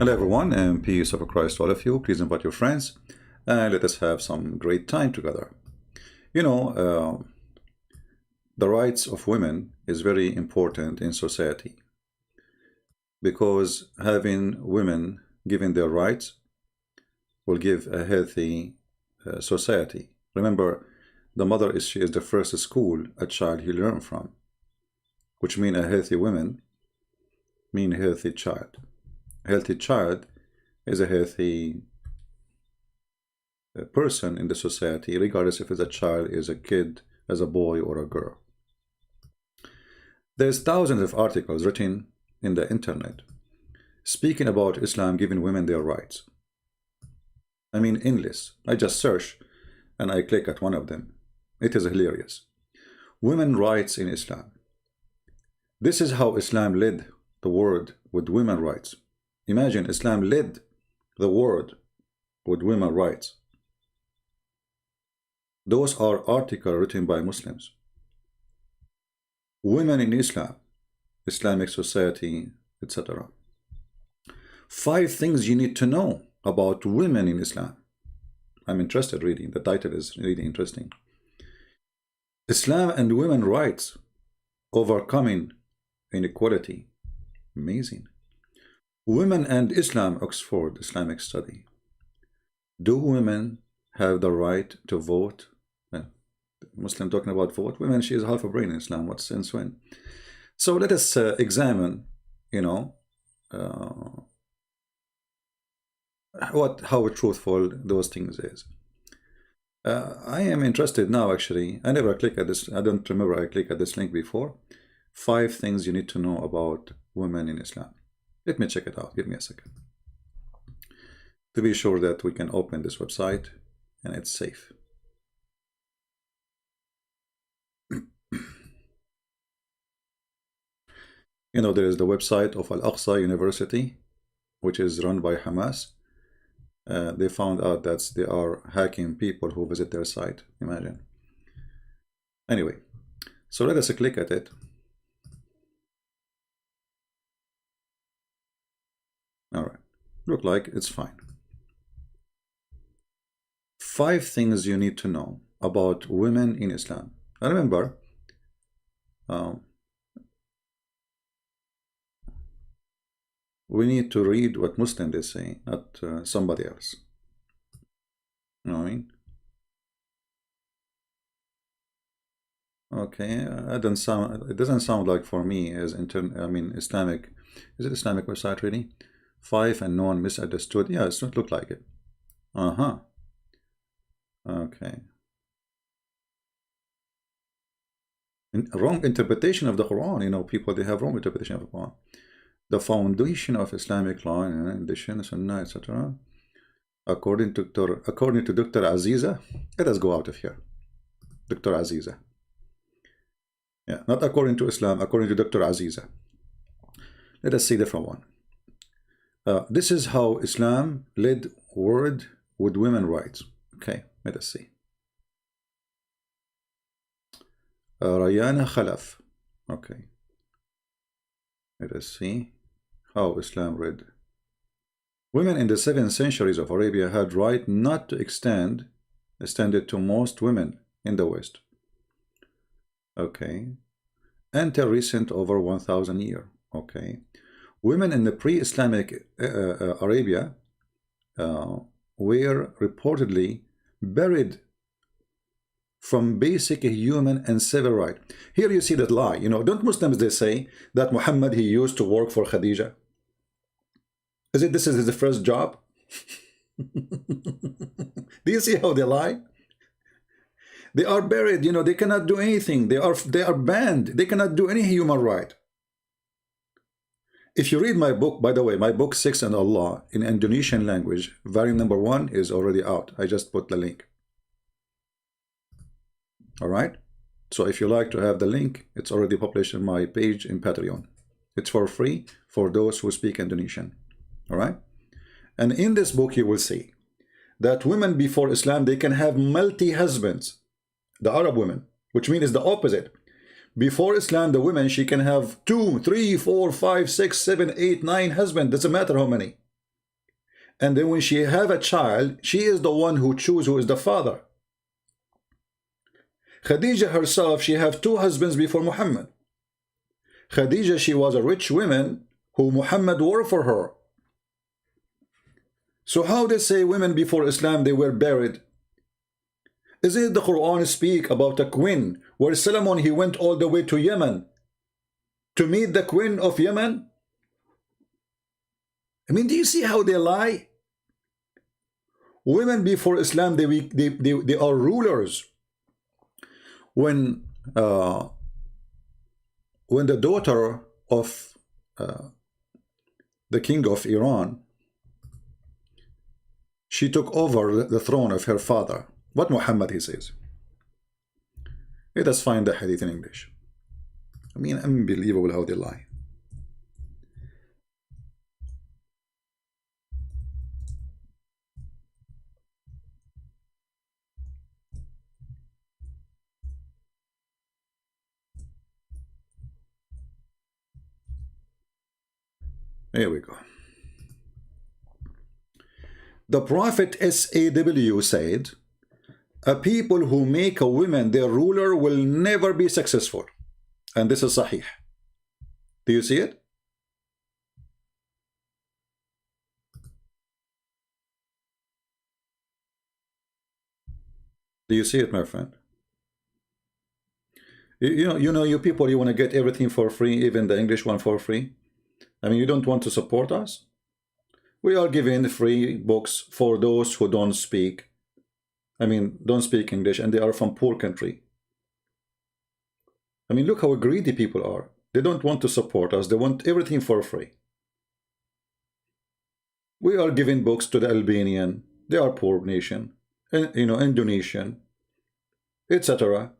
Hello everyone, and peace of Christ to all of you. Please invite your friends and let us have some great time together. You know, the rights of women is very important in society because having women given their rights will give a healthy society. Remember, the mother is the first school a child he learn from, which means a healthy woman mean a healthy child. A healthy child is a healthy person in the society, regardless if it's a child, is a kid, as a boy or a girl. There's thousands of articles written in the internet speaking about Islam giving women their rights. I mean, endless. I just search and I click at one of them. It is hilarious. Women rights in Islam. This is how Islam led the world with women rights. Imagine Islam led the world with women rights. Those are articles written by Muslims. Women in Islam, Islamic society, etc. 5 things you need to know about women in Islam. I'm interested reading. The title is really interesting. Islam and women rights, overcoming inequality. Amazing. Women and Islam, Oxford Islamic Study. Do women have the right to vote? Muslim talking about vote. Women, she is half a brain in Islam. What sense when? So let us examine, you know, how truthful those things is. I am interested now. Actually, I never click at this. I don't remember I clicked at this link before. 5 things you need to know about women in Islam. Let me check it out. Give me a second to be sure that we can open this website and it's safe. You know, there is the website of Al-Aqsa University, which is run by Hamas. They found out that they are hacking people who visit their site. Imagine. Anyway, so let us click at it. All right, look like it's fine. 5 things you need to know about women in Islam. I remember we need to read what Muslim they say, not somebody else. You know what I mean? Okay, it doesn't sound like for me as Islamic. Is it Islamic website really? 5 and known misunderstood. Yeah, it's not look like it. Okay. Wrong interpretation of the Quran. You know, people, they have wrong interpretation of the Quran. The foundation of Islamic law and the Sunnah, etc. According to Dr. Aziza. Let us go out of here. Dr. Aziza. Yeah, not according to Islam, according to Dr. Aziza. Let us see different one. This is how Islam led world with women rights. Okay, let us see. Rayana Khalaf. Okay. Let us see how Islam read. Women in the 7th centuries of Arabia had right not to extended to most women in the West. Okay. Until recent over 1,000 years. Okay. Women in the pre-Islamic Arabia were reportedly buried from basic human and civil right. Here you see that lie. You know, don't Muslims they say that Muhammad he used to work for Khadija? This is his first job? Do you see how they lie? They are buried. You know, they cannot do anything. They are banned. They cannot do any human right. If you read my book, by the way, my book 6 and Allah in Indonesian language, variant number 1 is already out. I just put the link. All right. So if you like to have the link, it's already published on my page in Patreon. It's for free for those who speak Indonesian. All right. And in this book, you will see that women before Islam, they can have multi-husbands. The Arab women, which means the opposite. Before Islam, the woman, she can have 2, 3, 4, 5, 6, 7, 8, 9 husbands. Doesn't matter how many. And then when she have a child, she is the one who choose who is the father. Khadija herself, she have 2 husbands before Muhammad. Khadija, she was a rich woman who Muhammad worked for her. So how they say women before Islam, they were buried? Is it the Quran speak about a queen where Solomon, he went all the way to Yemen to meet the queen of Yemen? I mean, do you see how they lie? Women before Islam, they are rulers. When the daughter of the king of Iran, she took over the throne of her father. What Muhammad he says? Let us find the hadith in English. I mean, unbelievable how they lie. Here we go. The Prophet SAW said, a people who make a woman their ruler will never be successful. And this is Sahih. Do you see it? Do you see it, my friend? You know, you people, you want to get everything for free, even the English one for free. I mean, you don't want to support us? We are giving free books for those who don't speak English, and they are from poor country. I mean, look how greedy people are. They don't want to support us. They want everything for free. We are giving books to the Albanian. They are poor nation. And, Indonesian, etc.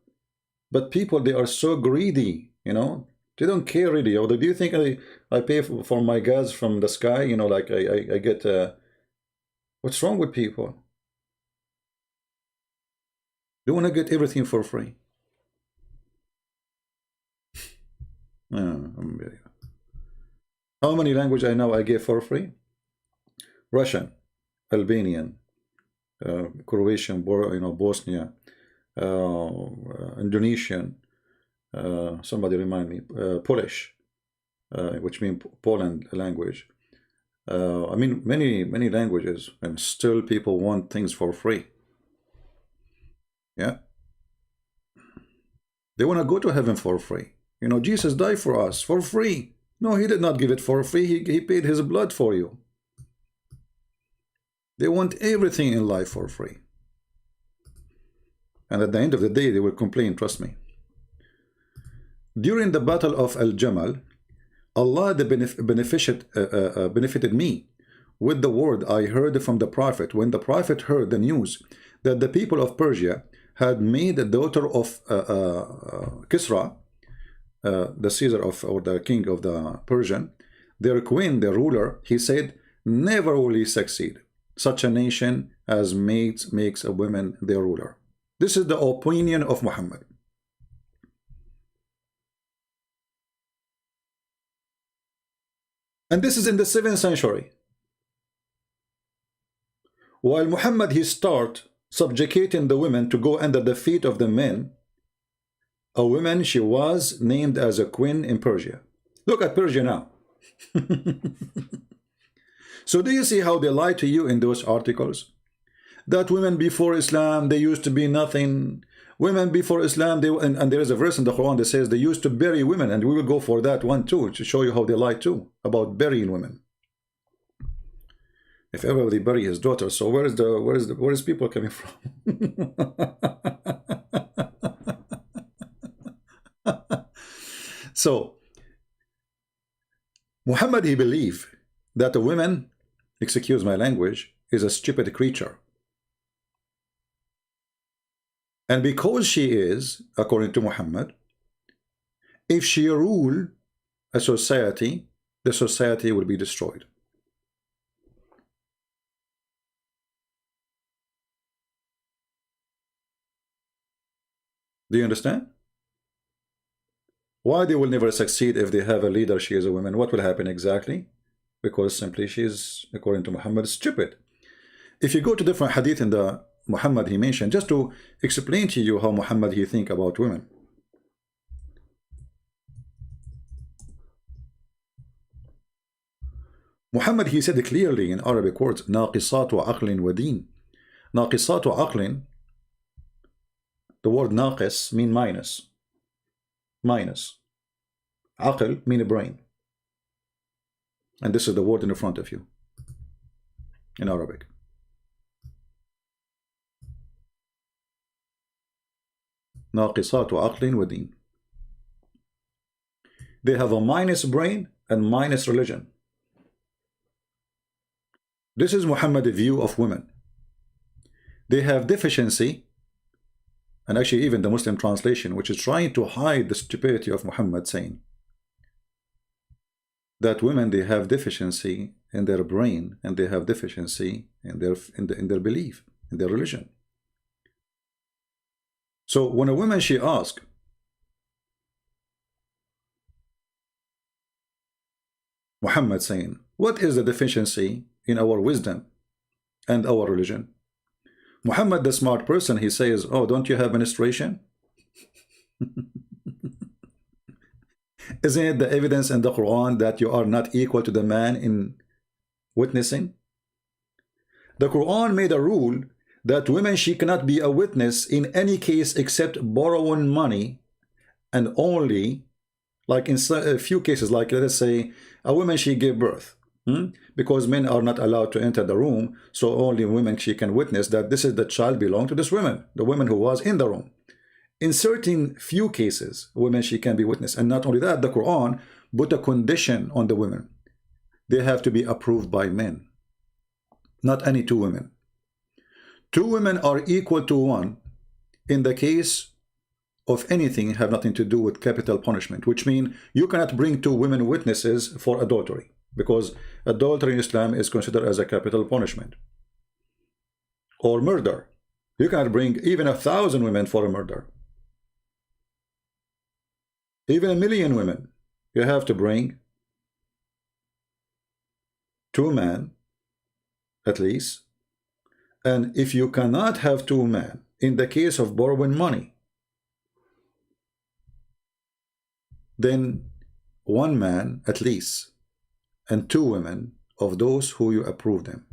But people, they are so greedy, They don't care really. Or do you think I pay for my gas from the sky? Like I get... what's wrong with people? They want to get everything for free. How many languages I know I get for free? Russian, Albanian, Croatian, Bosnia, Indonesian, somebody remind me, Polish, which means Poland language. I mean, many languages, and still people want things for free. Yeah. They want to go to heaven for free. Jesus died for us for free. No, he did not give it for free. He paid his blood for you. They want everything in life for free. And at the end of the day, they will complain, trust me. During the battle of Al-Jamal, Allah benefited me with the word I heard from the Prophet when the Prophet heard the news that the people of Persia had made the daughter of Kisra, the Caesar or the king of the Persian, their queen, their ruler. He said, never will he succeed. Such a nation as makes a woman their ruler. This is the opinion of Muhammad. And this is in the 7th century. While Muhammad, he start subjugating the women to go under the feet of the men, a woman, she was named as a queen in Persia. Look at Persia now. So do you see how they lie to you in those articles? That women before Islam, they used to be nothing. Women before Islam, and there is a verse in the Quran that says they used to bury women, and we will go for that one too, to show you how they lie too, about burying women. If everybody bury his daughter, so where is people coming from? So Muhammad, he believed that a woman, excuse my language, is a stupid creature. And because she is, according to Muhammad, if she rule a society, the society will be destroyed. Do you understand? Why they will never succeed if they have a leader, she is a woman? What will happen exactly? because simply she's, according to Muhammad, stupid. If you go to different hadith in the Muhammad he mentioned, just to explain to you how Muhammad he think about women. Muhammad he said clearly in Arabic words, ناقصات عقل ودين. ناقصات عقل, the word ناقص mean minus. Minus. عقل mean a brain. And this is the word in the front of you in Arabic. ناقصات عقل ودين. They have a minus brain and minus religion. This is Muhammad's view of women. They have deficiency, and actually even the Muslim translation, which is trying to hide the stupidity of Muhammad, saying that women, they have deficiency in their brain and they have deficiency in their belief, in their religion. So when a woman she asks, Muhammad saying, what is the deficiency in our wisdom and our religion? Muhammad, the smart person, he says, oh, don't you have menstruation? Isn't it the evidence in the Quran that you are not equal to the man in witnessing? The Quran made a rule that women, she cannot be a witness in any case except borrowing money, and only like in a few cases, like let us say a woman she gave birth, because men are not allowed to enter the room, so only women she can witness that this is the child belonged to this woman, the woman who was in the room. In certain few cases, women she can be witness, and not only that, the Quran put a condition on the women. They have to be approved by men, not any two women. Two women are equal to one in the case of anything have nothing to do with capital punishment, which means you cannot bring two women witnesses for adultery, because adultery in Islam is considered as a capital punishment. Or murder. You cannot bring even 1,000 women for a murder. Even 1,000,000 women. You have to bring 2 men, at least. And if you cannot have 2 men, in the case of borrowing money, then 1 man at least, and 2 women of those who you approve them.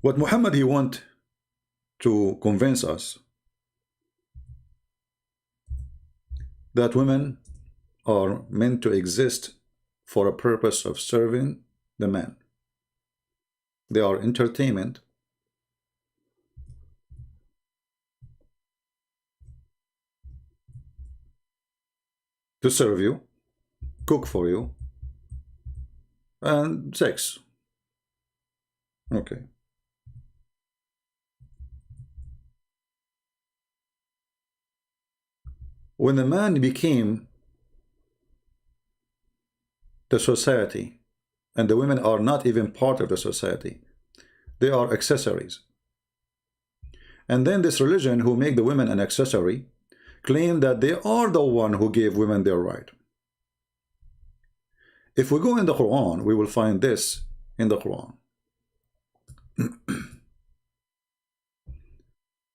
What Muhammad he want to convince us that women are meant to exist for a purpose of serving the man. They are entertainment. To serve you, cook for you, and sex. Okay. When the man became the society, and the women are not even part of the society, they are accessories. And then this religion who make the women an accessory claim that they are the one who gave women their right. If we go in the Quran, we will find this in the Quran.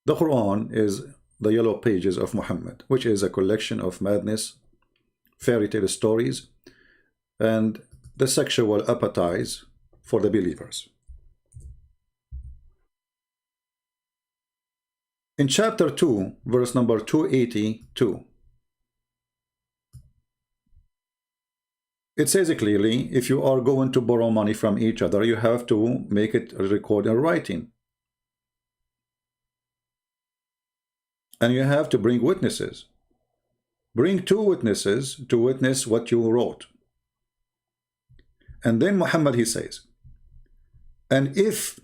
The Quran is the yellow pages of Muhammad, which is a collection of madness, fairy tale stories, and the sexual appetites for the believers. In chapter 2, verse number 282, it says clearly, if you are going to borrow money from each other, you have to make it record in writing. And you have to bring witnesses. Bring 2 witnesses to witness what you wrote. And then Muhammad he says, and if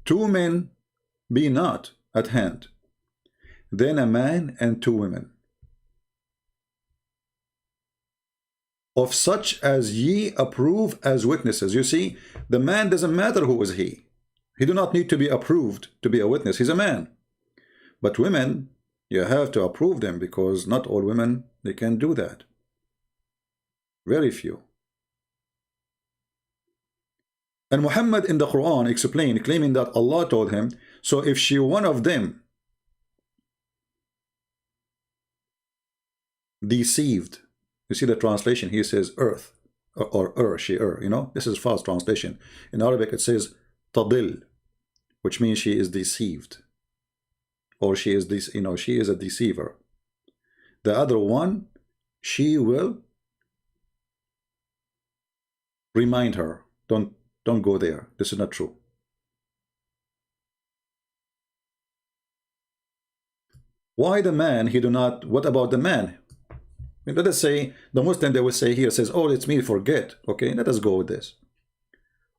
2 men be not at hand, then a man and 2 women, of such as ye approve as witnesses. You see, the man doesn't matter who is he. He do not need to be approved to be a witness. He's a man. But women, You have to approve them, because not all women, they can do that. Very few. And Muhammad in the Quran explained, claiming that Allah told him, so if she one of them deceived, you see the translation here says earth, or she, you know, this is false translation. In Arabic it says tadil, which means she is deceived, or she is this, you know, she is a deceiver. The other one, she will remind her, don't go there, this is not true. Why the man, he do not, what about the man? Let us say, the Muslim, they will say here, says, oh, it's me, forget. Okay, let us go with this.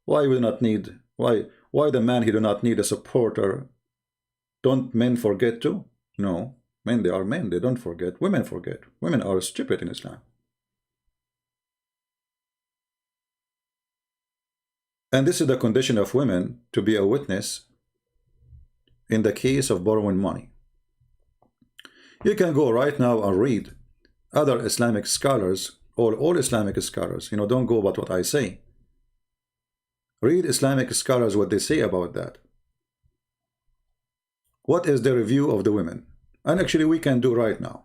Why we not need, why the man, he do not need a supporter? Don't men forget too? No, men, they are men, they don't forget. Women forget. Women are stupid in Islam. And this is the condition of women to be a witness in the case of borrowing money. You can go right now and read other Islamic scholars, or all Islamic scholars, you know, don't go about what I say. Read Islamic scholars, what they say about that. What is their review of the women? And actually we can do right now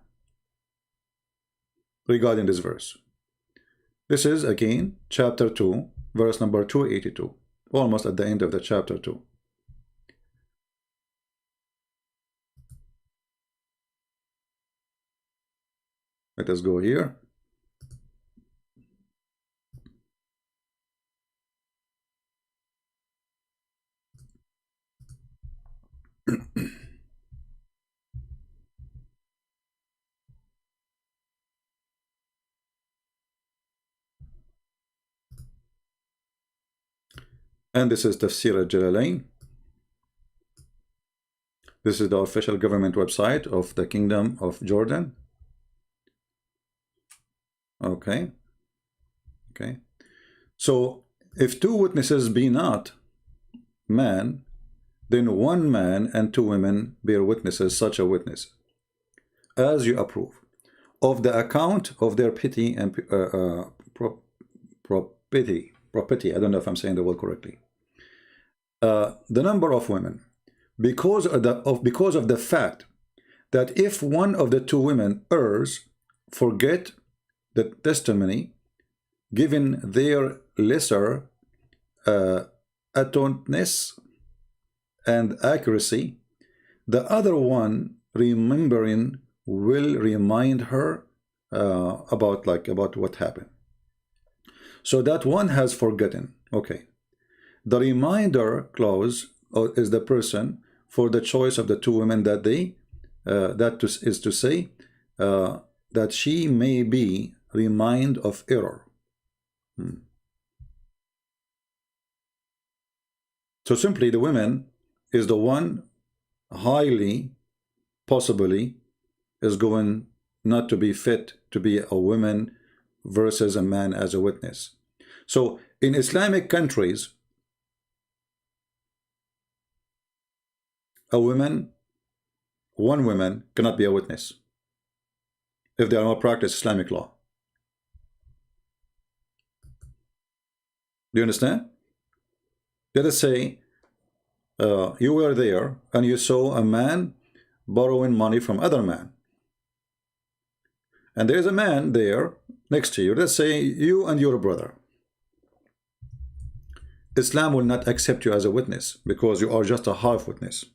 regarding this verse. This is again chapter 2, verse number 282, almost at the end of the chapter 2. Let us go here. And this is Tafsir al-Jalalain. This is the official government website of the Kingdom of Jordan. Okay. Okay. So if two witnesses be not man, then one man and two women bear witnesses, such a witness, as you approve, of the account of their pity and property. I don't know if I'm saying the word correctly. The number of women, because of the fact that if one of the two women errs, forget the testimony, given their lesser attentiveness and accuracy, the other one remembering will remind her about what happened. So that one has forgotten. Okay. The reminder clause is the person for the choice of the two women that they, is to say that she may be remind of error. So simply the woman is the one highly possibly is going not to be fit to be a woman versus a man as a witness. So in Islamic countries, one woman cannot be a witness if they are not practice Islamic law. Do you understand? Let us say you were there and you saw a man borrowing money from other man, and there's a man there next to you. Let's say you and your brother. Islam will not accept you as a witness because you are just a half witness.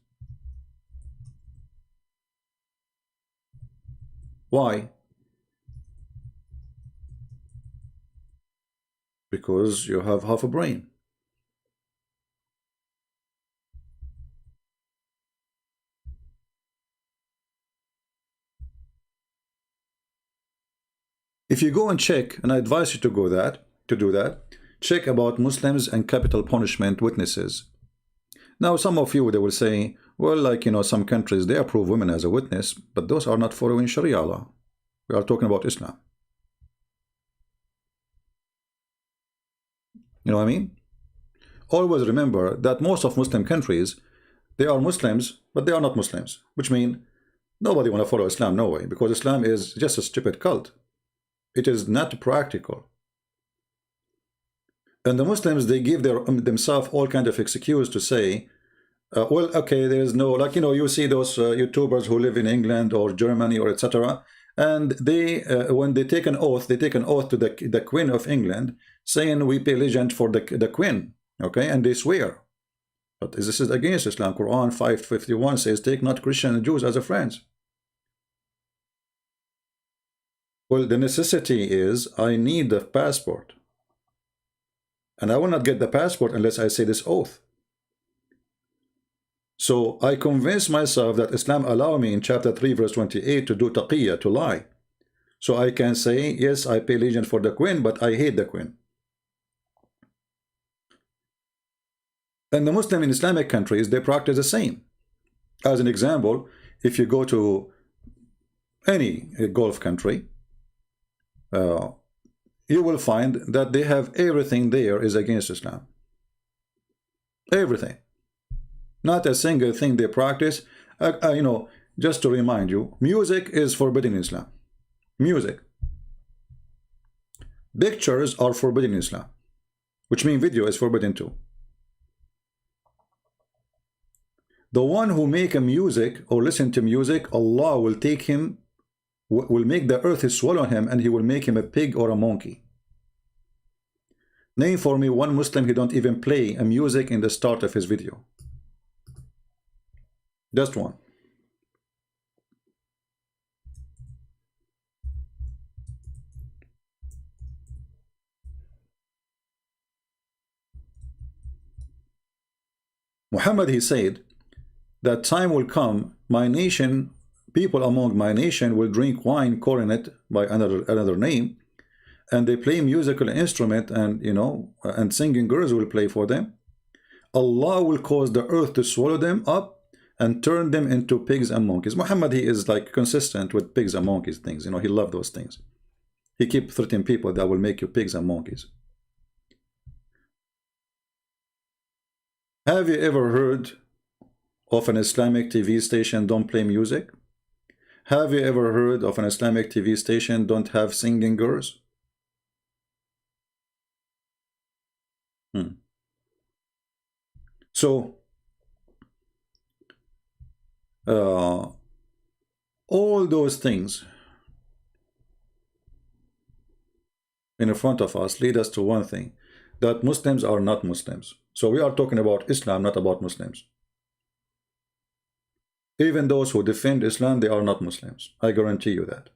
Why? Because you have half a brain. If you go and check, and I advise you to do that, check about Muslims and capital punishment witnesses. Now, some of you, they will say, well, like, you know, some countries, they approve women as a witness, but those are not following Sharia law. We are talking about Islam. You know what I mean? Always remember that most of Muslim countries, they are Muslims, but they are not Muslims, which means Nobody want to follow Islam, no way, because Islam is just a stupid cult. It is not practical. And the Muslims, they give themselves all kind of excuse to say, well, okay, there is no, like, you know, you see those YouTubers who live in England or Germany or etc. And they, when they take an oath to the Queen of England, saying we pay allegiance for the Queen, okay, and they swear. But this is against Islam. Quran 5:51 says, take not Christians and Jews as a friends. Well, the necessity is I need the passport. And I will not get the passport unless I say this oath. So I convince myself that Islam allow me in chapter 3 verse 28 to do taqiyya, to lie. So I can say, yes, I pay allegiance for the Queen, but I hate the Queen. And the Muslim in Islamic countries, they practice the same. As an example, if you go to any Gulf country, you will find that they have everything there is against Islam. Everything. Not a single thing they practice. You know, just to remind you, music is forbidden in Islam. Music. Pictures are forbidden in Islam, which means video is forbidden too. The one who make a music or listen to music, Allah will take him, will make the earth swallow him, and he will make him a pig or a monkey. Name for me one Muslim who don't even play a music in the start of his video. Just one. Muhammad, he said that time will come, my nation, people among my nation will drink wine calling it by another name, and they play musical instrument, and you know, and singing girls will play for them. Allah will cause the earth to swallow them up and turn them into pigs and monkeys. Muhammad, he is like consistent with pigs and monkeys things. You know, he loves those things. He keeps 13 people that will make you pigs and monkeys. Have you ever heard of an Islamic TV station don't play music? Have you ever heard of an Islamic TV station don't have singing girls? So, all those things in front of us lead us to one thing, that Muslims are not Muslims. So we are talking about Islam, not about Muslims. Even those who defend Islam, they are not Muslims. I guarantee you that.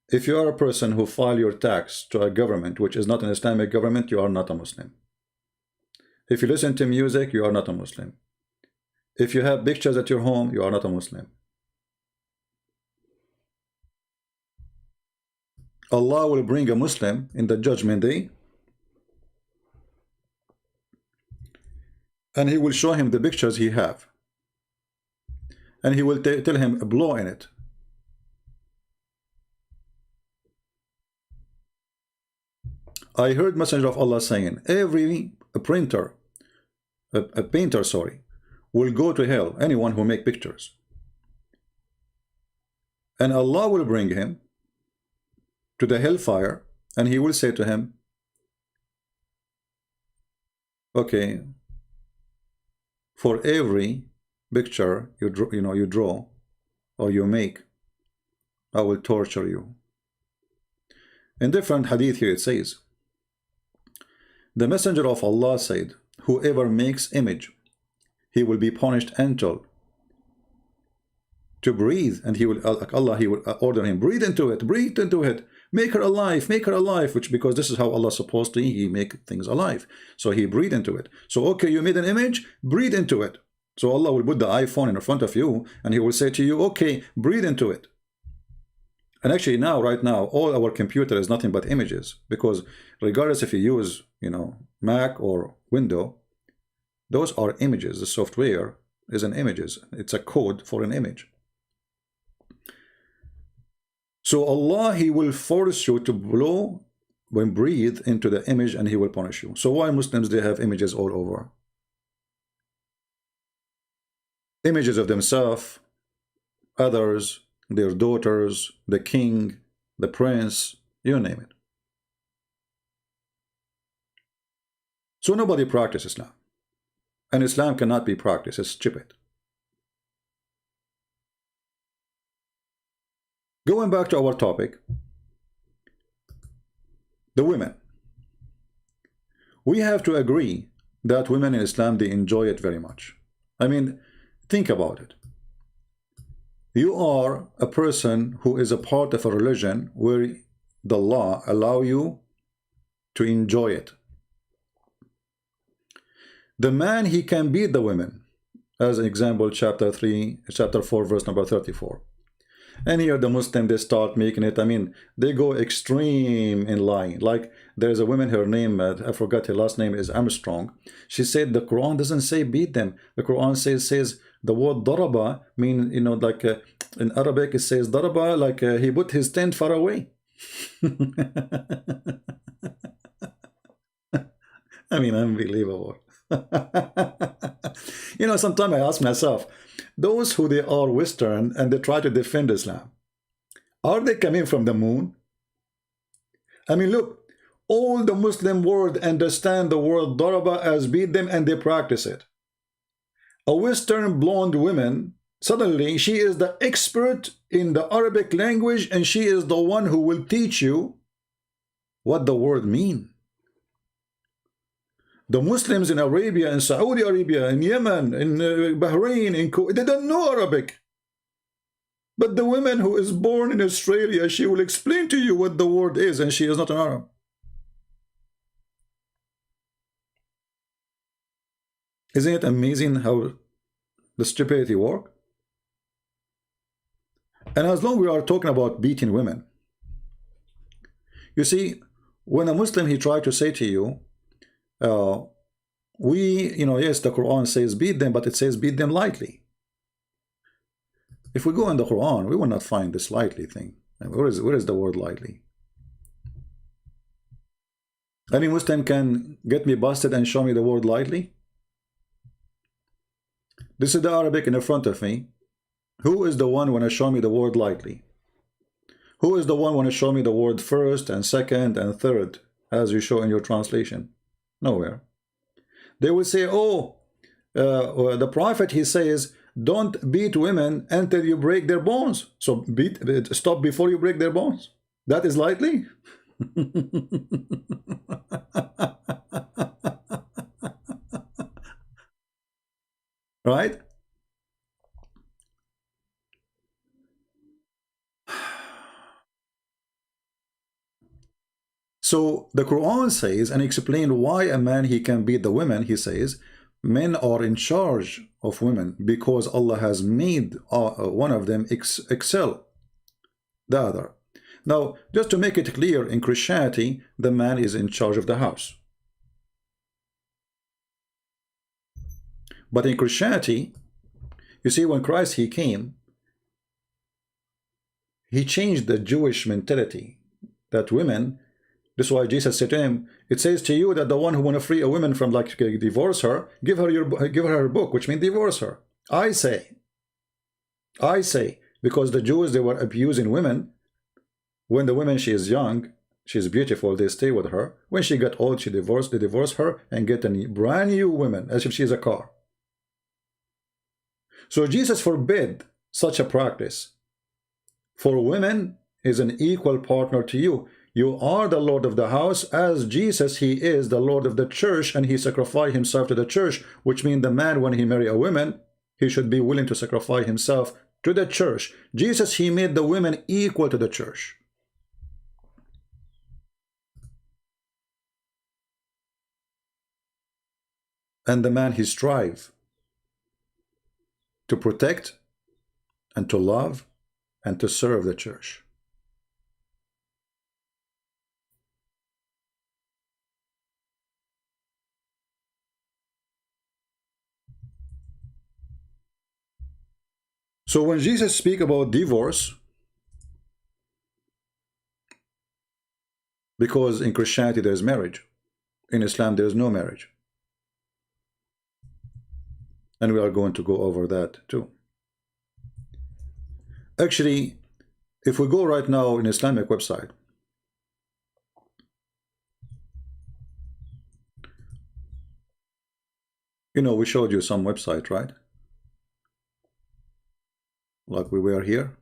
If you are a person who file your tax to a government which is not an Islamic government, you are not a Muslim. If you listen to music, you are not a Muslim. If you have pictures at your home, you are not a Muslim. Allah will bring a Muslim in the judgment day, and he will show him the pictures he have, and he will tell him blow in it. I heard Messenger of Allah saying every painter will go to hell, anyone who make pictures, and Allah will bring him to the hellfire, and he will say to him, okay, for every picture you draw or you make, I will torture you. In different hadith here it says, the Messenger of Allah said, whoever makes image, he will be punished until to breathe, and he will, Allah, he will order him, breathe into it, make her alive, which, because this is how Allah is supposed to, he make things alive. So he breathe into it. So okay, you made an image, breathe into it. So Allah will put the iPhone in front of you, and he will say to you, okay, breathe into it. And actually now, right now, all our computer is nothing but images, because regardless if you use, Mac or Windows, those are images. The software is an images. It's a code for an image. So Allah, he will force you to blow, when breathe into the image, and he will punish you. So why Muslims, they have images all over? Images of themselves, others, their daughters, the king, the prince, you name it. So nobody practices Islam. And Islam cannot be practiced. It's stupid. Going back to our topic, the women. We have to agree that women in Islam, they enjoy it very much. I mean, think about it. You are a person who is a part of a religion where the law allow you to enjoy it. The man, he can beat the women. As an example, chapter 4, verse number 34. And here the Muslim, they start making it, I mean, they go extreme in lying. Like, there's a woman, her name, I forgot her last name, is Armstrong. She said the Quran doesn't say beat them. The Quran says the word daraba, mean, you know, like in Arabic it says daraba, like he put his tent far away. I mean, unbelievable. You know, sometimes I ask myself, those who they are Western and they try to defend Islam, are they coming from the moon? I mean, look, all the Muslim world understand the word daraba as beat them, and they practice it. A Western blonde woman, suddenly she is the expert in the Arabic language, and she is the one who will teach you what the word means. The Muslims in Arabia, in Saudi Arabia, in Yemen, in Bahrain, in Kuwait, they don't know Arabic. But the woman who is born in Australia, she will explain to you what the word is, and she is not an Arab. Isn't it amazing how the stupidity works? And as long as we are talking about beating women, you see, when a Muslim, he tried to say to you, you know, yes, the Quran says beat them, but it says beat them lightly. If we go in the Quran, we will not find this lightly thing. Where is the word lightly? Any Muslim can get me busted and show me the word lightly? This is the Arabic in the front of me. Who is the one want to show me the word lightly? Who is the one want to show me the word first and second and third, as you show in your translation? Nowhere. They will say, oh, the Prophet, he says, don't beat women until you break their bones. So stop before you break their bones. That is lightly? Right? So the Quran says, and explain why a man, he can beat the women. He says, men are in charge of women because Allah has made one of them excel the other. Now, just to make it clear, in Christianity, the man is in charge of the house. But in Christianity, you see, when Christ, he came, he changed the Jewish mentality that women, this is why Jesus said to him, it says to you that the one who want to free a woman from, like, divorce her, give her her book, which means divorce her. I say, because the Jews, they were abusing women. When the woman, she is young, she is beautiful, they stay with her. When she got old, they divorce her and get a brand new woman, as if she is a car. So Jesus forbid such a practice. For women is an equal partner to you. You are the Lord of the house, as Jesus, he is the Lord of the church, and he sacrificed himself to the church, which means the man, when he marry a woman, he should be willing to sacrifice himself to the church. Jesus, he made the women equal to the church. And the man, he strive to protect and to love and to serve the church. So when Jesus speaks about divorce, because in Christianity there is marriage, in Islam there is no marriage. And we are going to go over that too. Actually, if we go right now in Islamic website, you know, we showed you some website, right? Like we were here.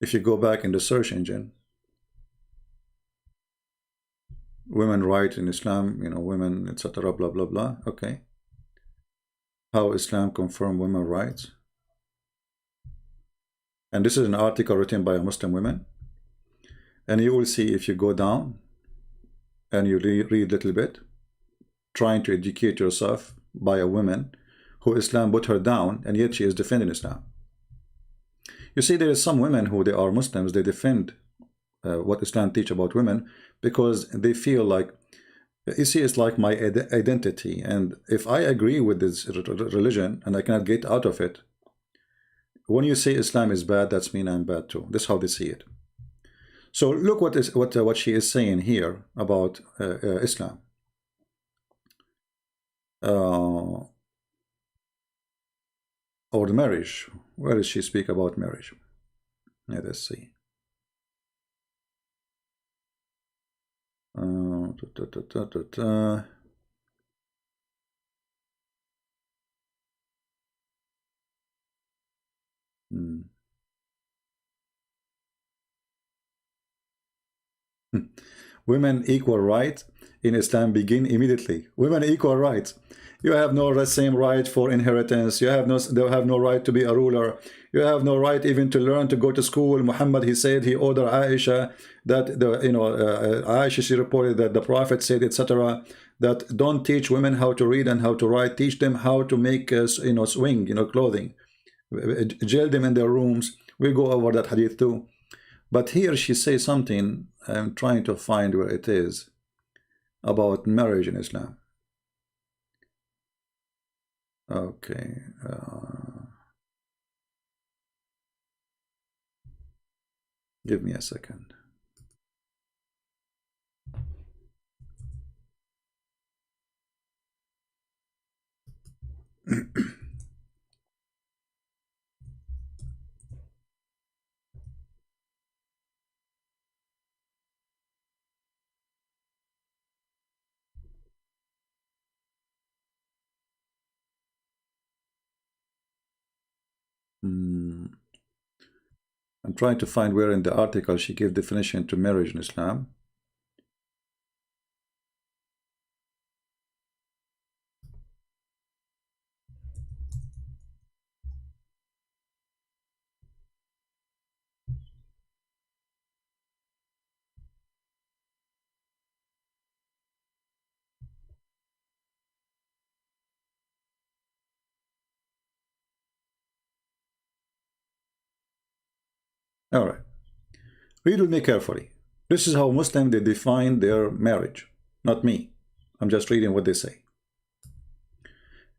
If you go back in the search engine, women right in Islam, you know, women, etc., blah, blah, blah. Okay. How Islam confirm women rights. And this is an article written by a Muslim woman. And you will see, if you go down and you read a little bit, trying to educate yourself by a woman who Islam put her down, and yet she is defending Islam. You see, there is some women who they are Muslims, they defend what Islam teach about women because they feel like, you see, it's like my identity, and if I agree with this religion and I cannot get out of it, when you say Islam is bad, that's mean I'm bad too. That's how they see it. So look what she is saying here about Islam. Or the marriage. Where does she speak about marriage? Let us see. Women equal rights in Islam begin immediately. Women equal rights. You have no same right for inheritance. You have no right to be a ruler. You have no right even to learn to go to school. Muhammad, he said, he ordered Aisha that Aisha, she reported that the Prophet said, etc., that don't teach women how to read and how to write. Teach them how to make swing, clothing. Jail them in their rooms. We go over that hadith too. But here she says something. I'm trying to find where it is about marriage in Islam. Okay. Give me a second. I'm trying to find where in the article she gave definition to marriage in Islam. All right. Read with me carefully. This is how Muslims they define their marriage, not me. I'm just reading what they say.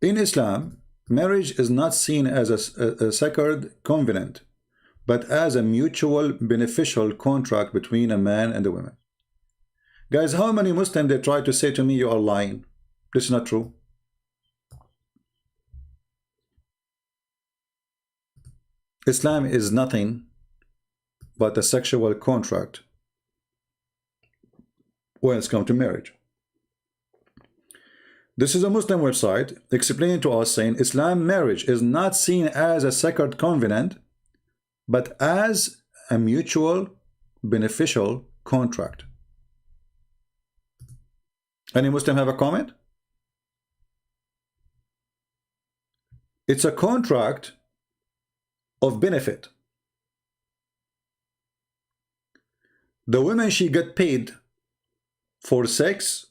In Islam, marriage is not seen as a sacred covenant, but as a mutual beneficial contract between a man and a woman. Guys, how many Muslims they try to say to me, you are lying? This is not true. Islam is nothing but a sexual contract when it's come to marriage. This is a Muslim website explaining to us, saying Islam marriage is not seen as a sacred covenant, but as a mutual beneficial contract. Any Muslim have a comment? It's a contract of benefit. The women, she get paid for sex,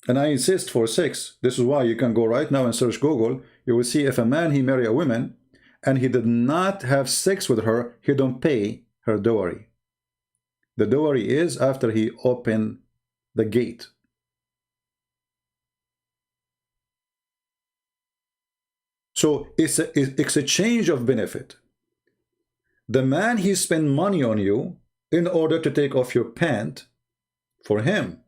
and I insist for sex. This is why you can go right now and search Google. You will see if a man, he marry a woman and he did not have sex with her, he don't pay her dowry. The dowry is after he opened the gate. So it's a exchange of benefit. The man, he spend money on you in order to take off your pant for him.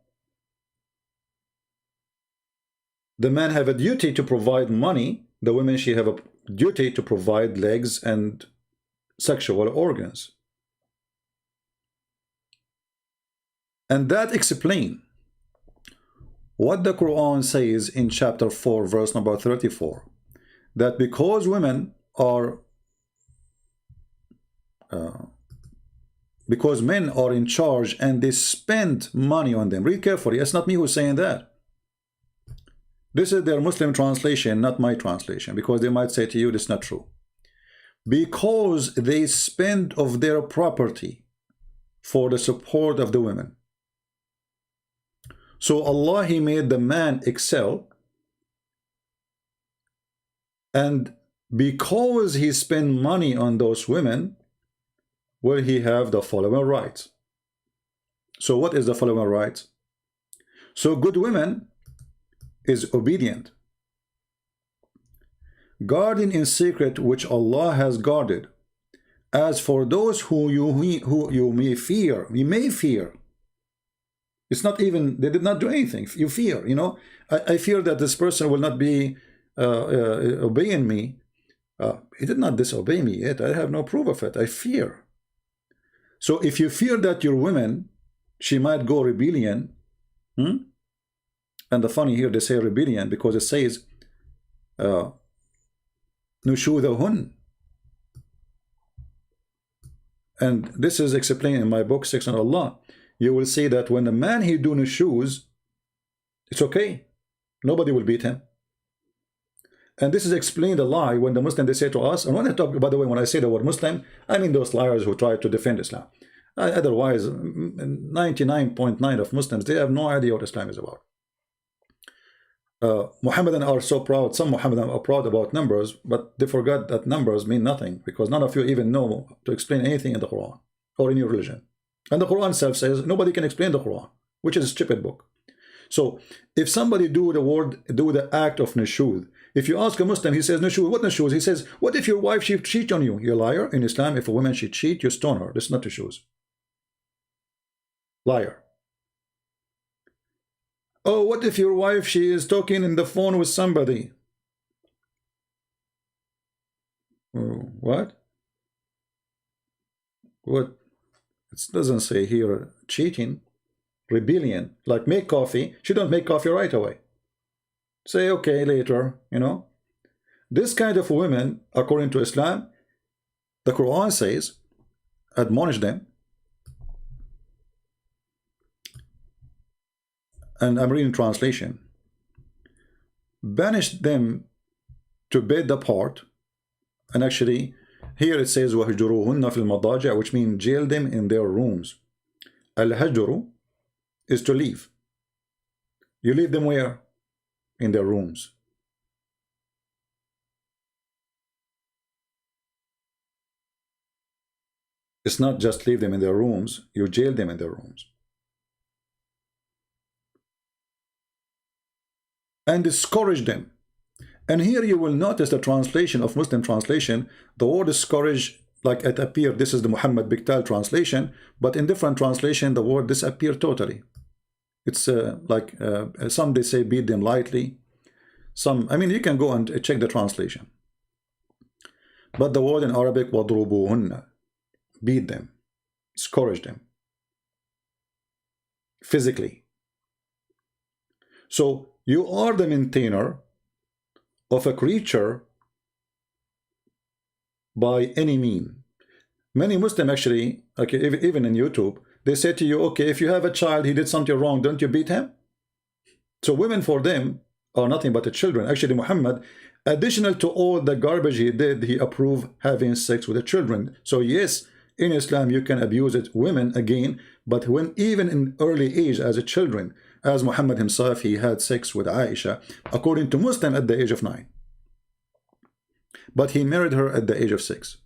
The man have a duty to provide money. The women, she have a duty to provide legs and sexual organs. And that explains what the Quran says in chapter 4, verse number 34, that because women are because men are in charge and they spend money on them. Read carefully. It's not me who's saying that. This is their Muslim translation, not my translation, because they might say to you, this is not true. Because they spend of their property for the support of the women. So Allah, He made the man excel, and because he spent money on those women, will he have the following rights. So what is the following rights? So good women is obedient, guarding in secret which Allah has guarded. As for those who you may fear, it's not even, they did not do anything. You fear, you know, I fear that this person will not be obeying me. He did not disobey me yet. I have no proof of it. I fear. So if you fear that your woman, she might go rebellion, and the funny here, they say rebellion because it says nushudahun. And this is explained in my book, Section Allah. You will see that when the man he do nushuz, it's okay. Nobody will beat him. And this is explained a lie when the Muslim, they say to us, and when I talk, by the way, when I say the word Muslim, I mean those liars who try to defend Islam. Otherwise, 99.9% of Muslims, they have no idea what Islam is about. Muhammadan are so proud, some Muhammadan are proud about numbers, but they forgot that numbers mean nothing, because none of you even know to explain anything in the Quran or in your religion. And the Quran itself says nobody can explain the Quran, which is a stupid book. So if somebody do the act of nushud, if you ask a Muslim, he says nushud, what nushud? He says, what if your wife, she cheat on you? You're a liar. In Islam, if a woman, she cheat, you stone her. This is not nushud. Liar. Oh, what if your wife, she is talking in the phone with somebody? What? What? It doesn't say here cheating, rebellion, like make coffee. She don't make coffee right away. Say, okay, later, you know. This kind of women, according to Islam, the Quran says, admonish them. And I'm reading translation. Banish them to bed apart. And actually, here it says, وَهْجُرُوهُنَّ فِي الْمَضَاجِعِ, which means jail them in their rooms. Al-hajru is to leave. You leave them where? In their rooms. It's not just leave them in their rooms, you jail them in their rooms. And discourage them. And here you will notice the translation of Muslim translation, the word discourage, like it appeared, this is the Muhammad Biktal translation, but in different translation, the word disappeared totally. It's like some they say beat them lightly. Some, I mean, you can go and check the translation. But the word in Arabic, وَضْرُبُوهُنَّ, beat them, discourage them, physically. So you are the maintainer of a creature by any mean. Many Muslims actually, okay, even in YouTube, they say to you, okay, if you have a child, he did something wrong, don't you beat him? So women for them are nothing but the children. Actually, Muhammad, additional to all the garbage he did, he approved having sex with the children. So yes, in Islam, you can abuse it, women again, but when even in early age as a children, as Muhammad himself, he had sex with Aisha, according to Muslim, at the age of 9. But he married her at the age of 6.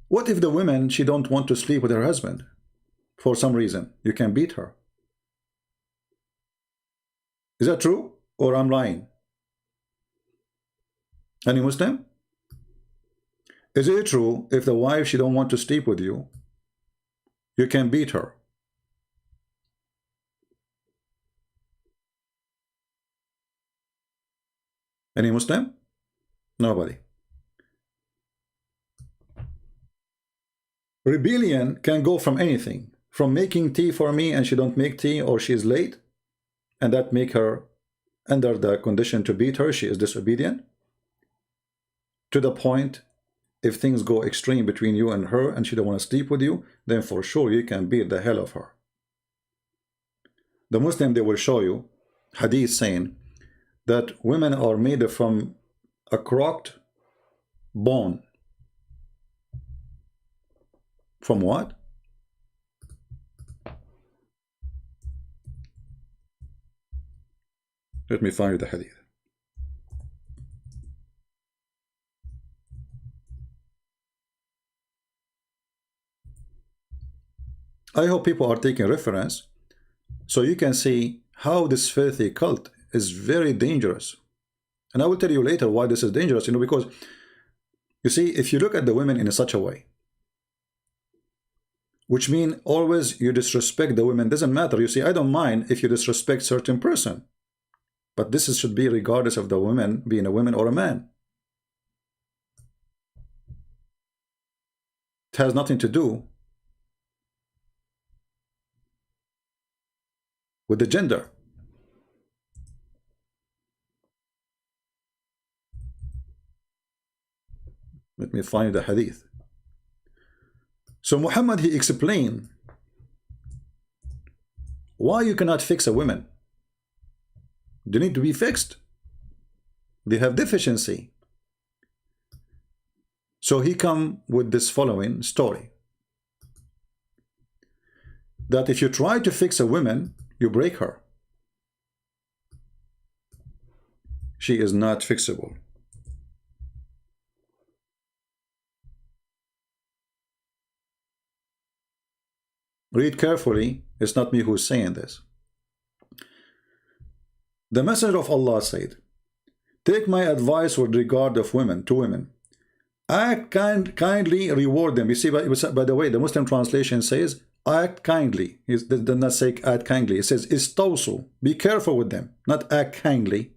What if the woman, she don't want to sleep with her husband for some reason? You can beat her. Is that true? Or I'm lying? Any Muslim? Is it true if the wife, she don't want to sleep with you, you can beat her? Any Muslim? Nobody. Rebellion can go from anything, from making tea for me and she don't make tea, or she's late, and that make her under the condition to beat her, she is disobedient, to the point if things go extreme between you and her and she don't want to sleep with you, then for sure you can beat the hell of her. The Muslim, they will show you hadith saying that women are made from a crooked bone. From what? Let me find the hadith. I hope people are taking reference so you can see how this filthy cult is very dangerous. And I will tell you later why this is dangerous, because you see, if you look at the women in such a way, which means always you disrespect the women, doesn't matter. You see, I don't mind if you disrespect certain person, but this should be regardless of the woman being a woman or a man. It has nothing to do with the gender. Let me find the hadith. So Muhammad, he explained why you cannot fix a woman. They need to be fixed. They have deficiency. So he come with this following story. That if you try to fix a woman, you break her. She is not fixable. Read carefully. It's not me who's saying this. The Messenger of Allah said, take my advice with regard of women to women. Act kindly, reward them. You see, by the way, the Muslim translation says, act kindly. It does not say act kindly. It says, istawsu. Be careful with them, not act kindly.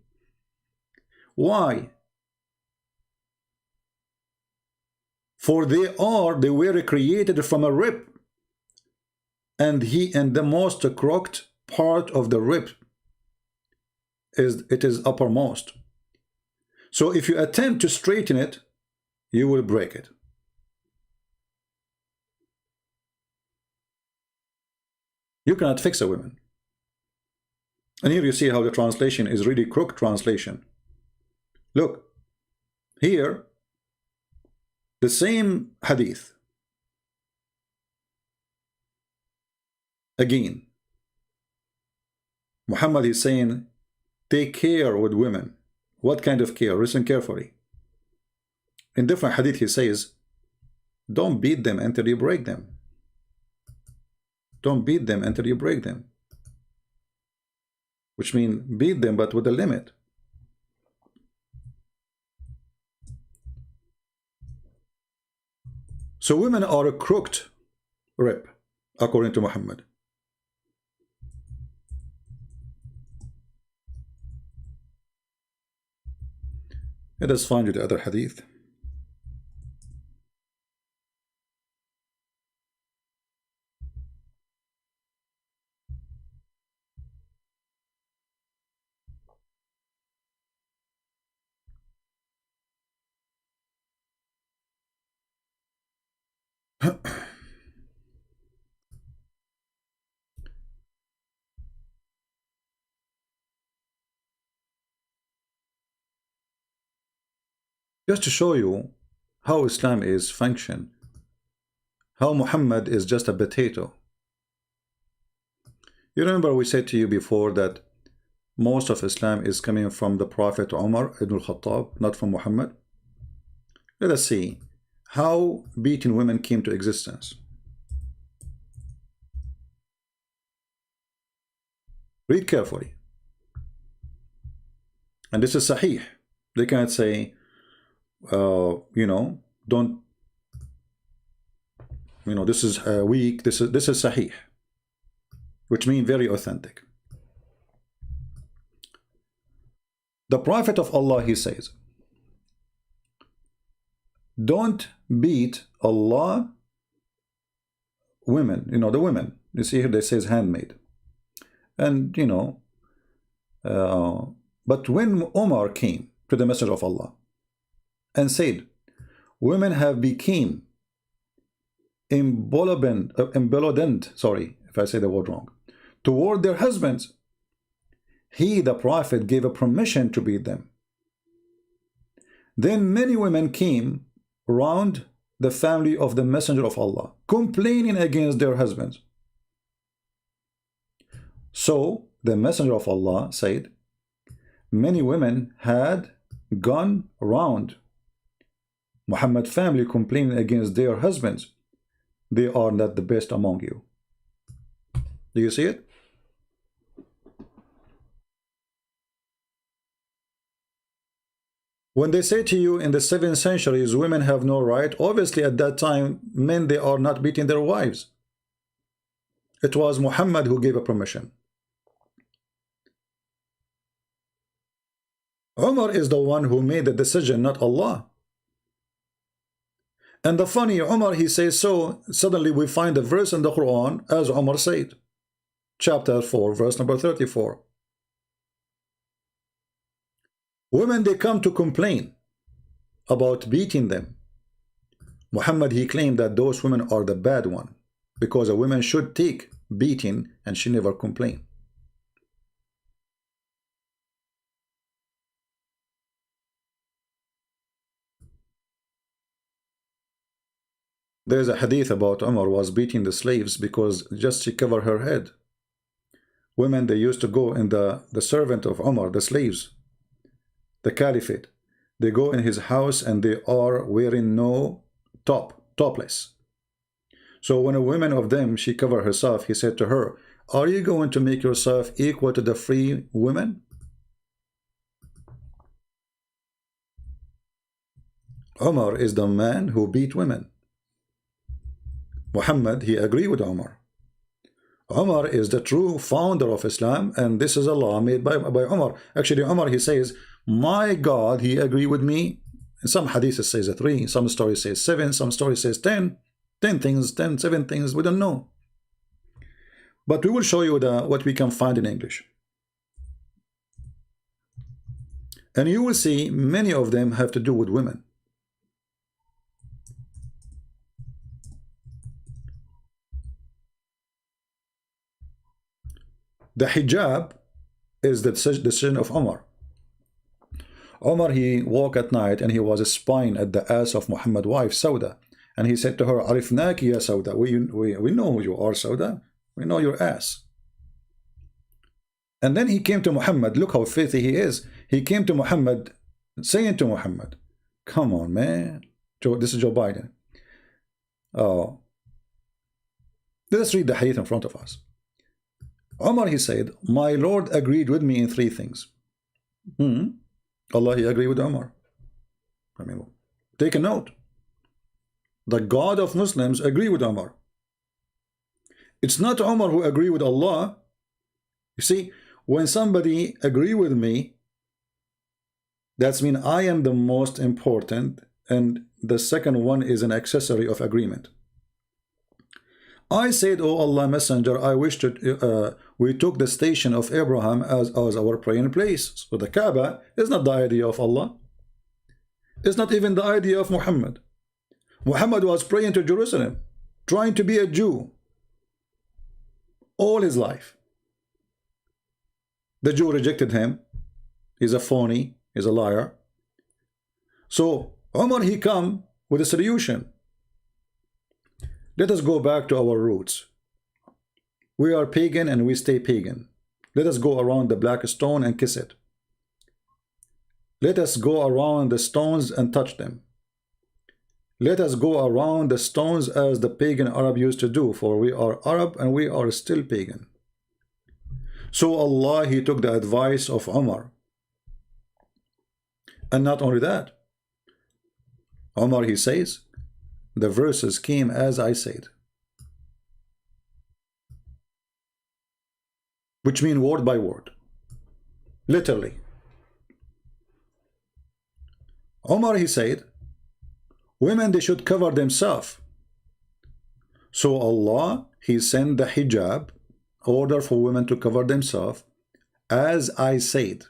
Why? For they were created from a rib, and the most crooked part of the rib is uppermost. So if you attempt to straighten it, you will break it. You cannot fix a woman. And here you see how the translation is really crooked translation. Look, here, the same hadith. Again, Muhammad is saying, take care with women. What kind of care? Listen carefully. In different hadith he says, don't beat them until you break them. Don't beat them until you break them. Which means beat them but with a limit. So women are a crooked rib, according to Muhammad. Let us find you the other hadith. Just to show you how Islam is function, how Muhammad is just a potato. You remember we said to you before that most of Islam is coming from the Prophet Umar ibn al-Khattab, not from Muhammad. Let us see how beating women came to existence. Read carefully. And this is Sahih. They can't say, don't You know, this is weak. This is sahih, which means very authentic. The Prophet of Allah, he says, don't beat Allah women. You know, the women. You see here, they says handmaid. And, you know, but when Umar came to the Messenger of Allah and said, women have become emboldened, sorry if I say the word wrong, toward their husbands, he, the Prophet, gave a permission to beat them. Then many women came round the family of the Messenger of Allah, complaining against their husbands. So the Messenger of Allah said, many women had gone round Muhammad's family complaining against their husbands. They are not the best among you. Do you see it? When they say to you in the 7th centuries, women have no right, obviously at that time, men, they are not beating their wives. It was Muhammad who gave a permission. Umar is the one who made the decision, not Allah. And the funny, Umar, he says so, suddenly we find a verse in the Quran, as Umar said. Chapter 4, verse number 34. Women, they come to complain about beating them. Muhammad, he claimed that those women are the bad one, because a woman should take beating and she never complained. There's a hadith about Umar was beating the slaves because just she covered her head. Women, they used to go in the servant of Umar, the slaves, the caliphate. They go in his house and they are wearing no topless. So when a woman of them, she covered herself, he said to her, are you going to make yourself equal to the free women? Umar is the man who beat women. Muhammad, he agreed with Umar. Umar is the true founder of Islam, and this is a law made by Umar. Actually, Umar, he says, my God, he agreed with me. In some hadiths says 3, some stories says 7, some stories says 10 things, 7 things, we don't know. But we will show you what we can find in English. And you will see many of them have to do with women. The hijab is the decision of Umar. Umar, he walked at night and he was spying at the ass of Muhammad's wife, Sauda. And he said to her, Arifnaki ya Sauda. We know who you are, Sauda. We know your ass. And then he came to Muhammad. Look how filthy he is. He came to Muhammad, saying to Muhammad, come on, man. This is Joe Biden. Oh. Let us read the hadith in front of us. Umar, he said, my Lord agreed with me in 3 things. Allah, he agreed with Umar. I mean, take a note. The God of Muslims agree with Umar. It's not Umar who agree with Allah. You see, when somebody agree with me, that's mean I am the most important, and the second one is an accessory of agreement. I said, oh Allah Messenger, I wish to, we took the station of Abraham as our praying place. So the Kaaba is not the idea of Allah. It's not even the idea of Muhammad. Muhammad was praying to Jerusalem, trying to be a Jew all his life. The Jew rejected him. He's a phony, he's a liar. So Umar, he come with a solution. Let us go back to our roots. We are pagan and we stay pagan. Let us go around the black stone and kiss it. Let us go around the stones and touch them. Let us go around the stones as the pagan Arab used to do, for we are Arab and we are still pagan. So Allah, he took the advice of Umar. And not only that, Umar, he says, the verses came as I said. which mean word by word, literally. Omar, he said, women, they should cover themselves. So Allah, he sent the hijab, order for women to cover themselves, as I said.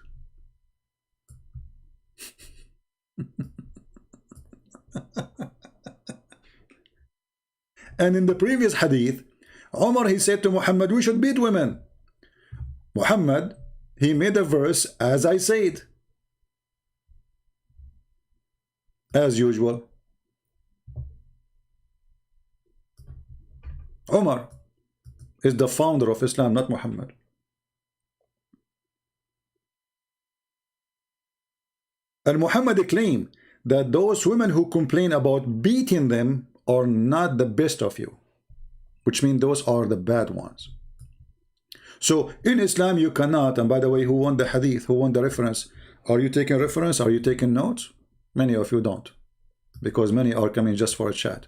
And in the previous hadith, Omar, he said to Muhammad, we should beat women. Muhammad, he made a verse, as I said. As usual. Omar is the founder of Islam, not Muhammad. And Muhammad claimed that those women who complain about beating them are not the best of you, which means those are the bad ones. So in Islam you cannot, and by the way, who won the hadith, who won the reference? Are you taking reference? Are you taking notes? Many of you don't, because many are coming just for a chat.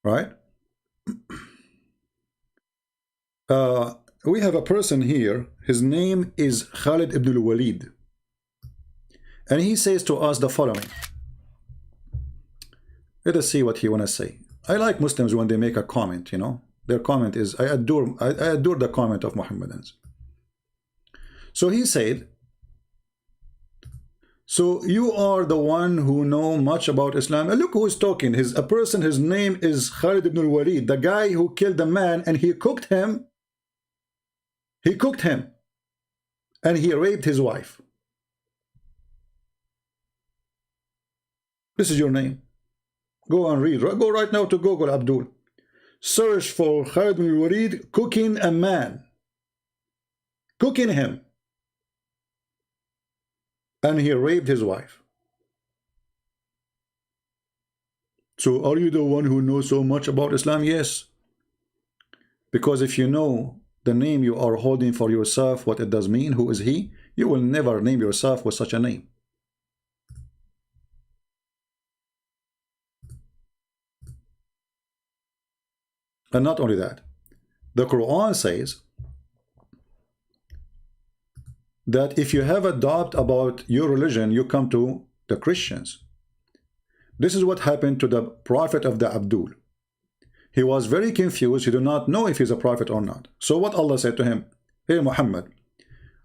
Right? We have a person here, his name is Khalid ibn al-Walid, and he says to us the following. Let us see what he want to say. I like Muslims when they make a comment, you know. Their comment is, I adore the comment of Muhammadans. So he said, so you are the one who know much about Islam. And look who is talking. A person, his name is Khalid ibn al-Walid, the guy who killed the man and he cooked him. He cooked him and he raped his wife. This is your name. Go and read. Go right now to Google, Abdul. Search for Khalid ibn al-Walid cooking a man. Cooking him. And he raped his wife. So are you the one who knows so much about Islam? Yes. Because if you know the name you are holding for yourself, what it does mean, who is he, you will never name yourself with such a name. And not only that, the Quran says that if you have a doubt about your religion, you come to the Christians. This is what happened to the prophet of the Abdul. He was very confused. He did not know if he's a prophet or not. So what Allah said to him, hey Muhammad,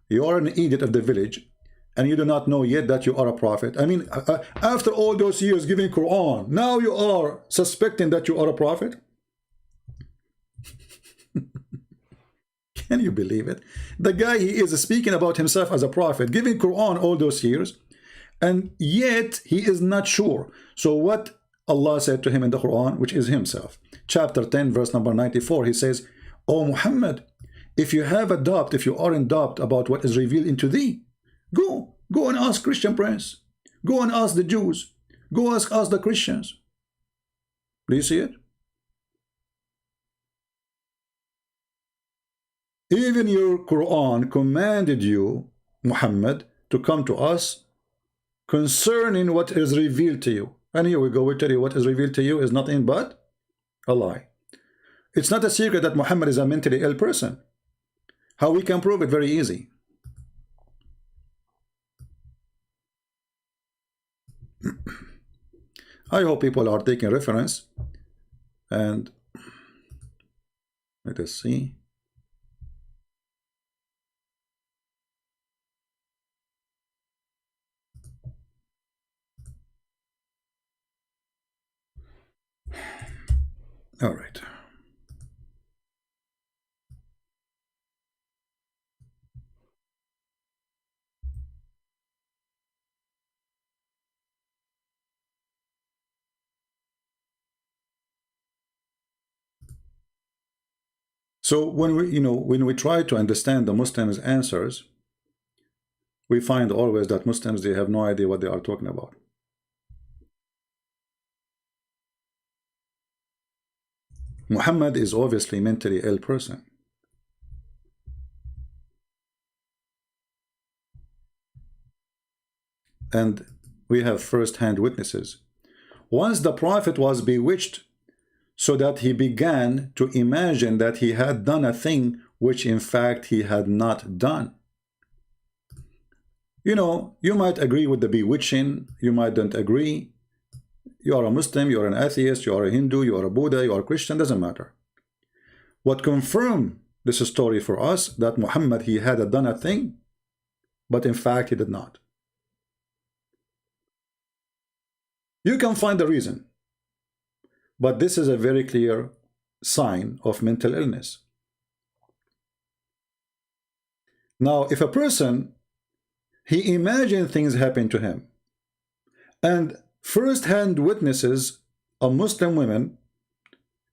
you are an idiot of the village and you do not know yet that you are a prophet. I mean, after all those years giving Quran, now you are suspecting that you are a prophet? Can you believe it? The guy, he is speaking about himself as a prophet, giving Quran all those years, and yet he is not sure. So what Allah said to him in the Quran, which is himself, chapter 10, verse number 94, he says, O Muhammad, if you are in doubt about what is revealed into thee, go and ask Christian prince. Go and ask the Jews. Go ask the Christians. Do you see it? Even your Quran commanded you, Muhammad, to come to us concerning what is revealed to you. And here we go, we tell you what is revealed to you is nothing but a lie. It's not a secret that Muhammad is a mentally ill person. How we can prove it? Very easy. I hope people are taking reference. And let us see. All right. So when we try to understand the Muslims' answers, we find always that Muslims, they have no idea what they are talking about. Muhammad is obviously a mentally ill person. and we have first-hand witnesses. Once the Prophet was bewitched, so that he began to imagine that he had done a thing which in fact he had not done. You know, you might agree with the bewitching, you might don't agree. You are a Muslim, you are an atheist, you are a Hindu, you are a Buddha, you are a Christian, doesn't matter. What confirmed this story for us, that Muhammad, he had done a thing, but in fact he did not. You can find the reason, but this is a very clear sign of mental illness. Now, if a person, he imagined things happen to him, and first-hand witnesses, a Muslim woman,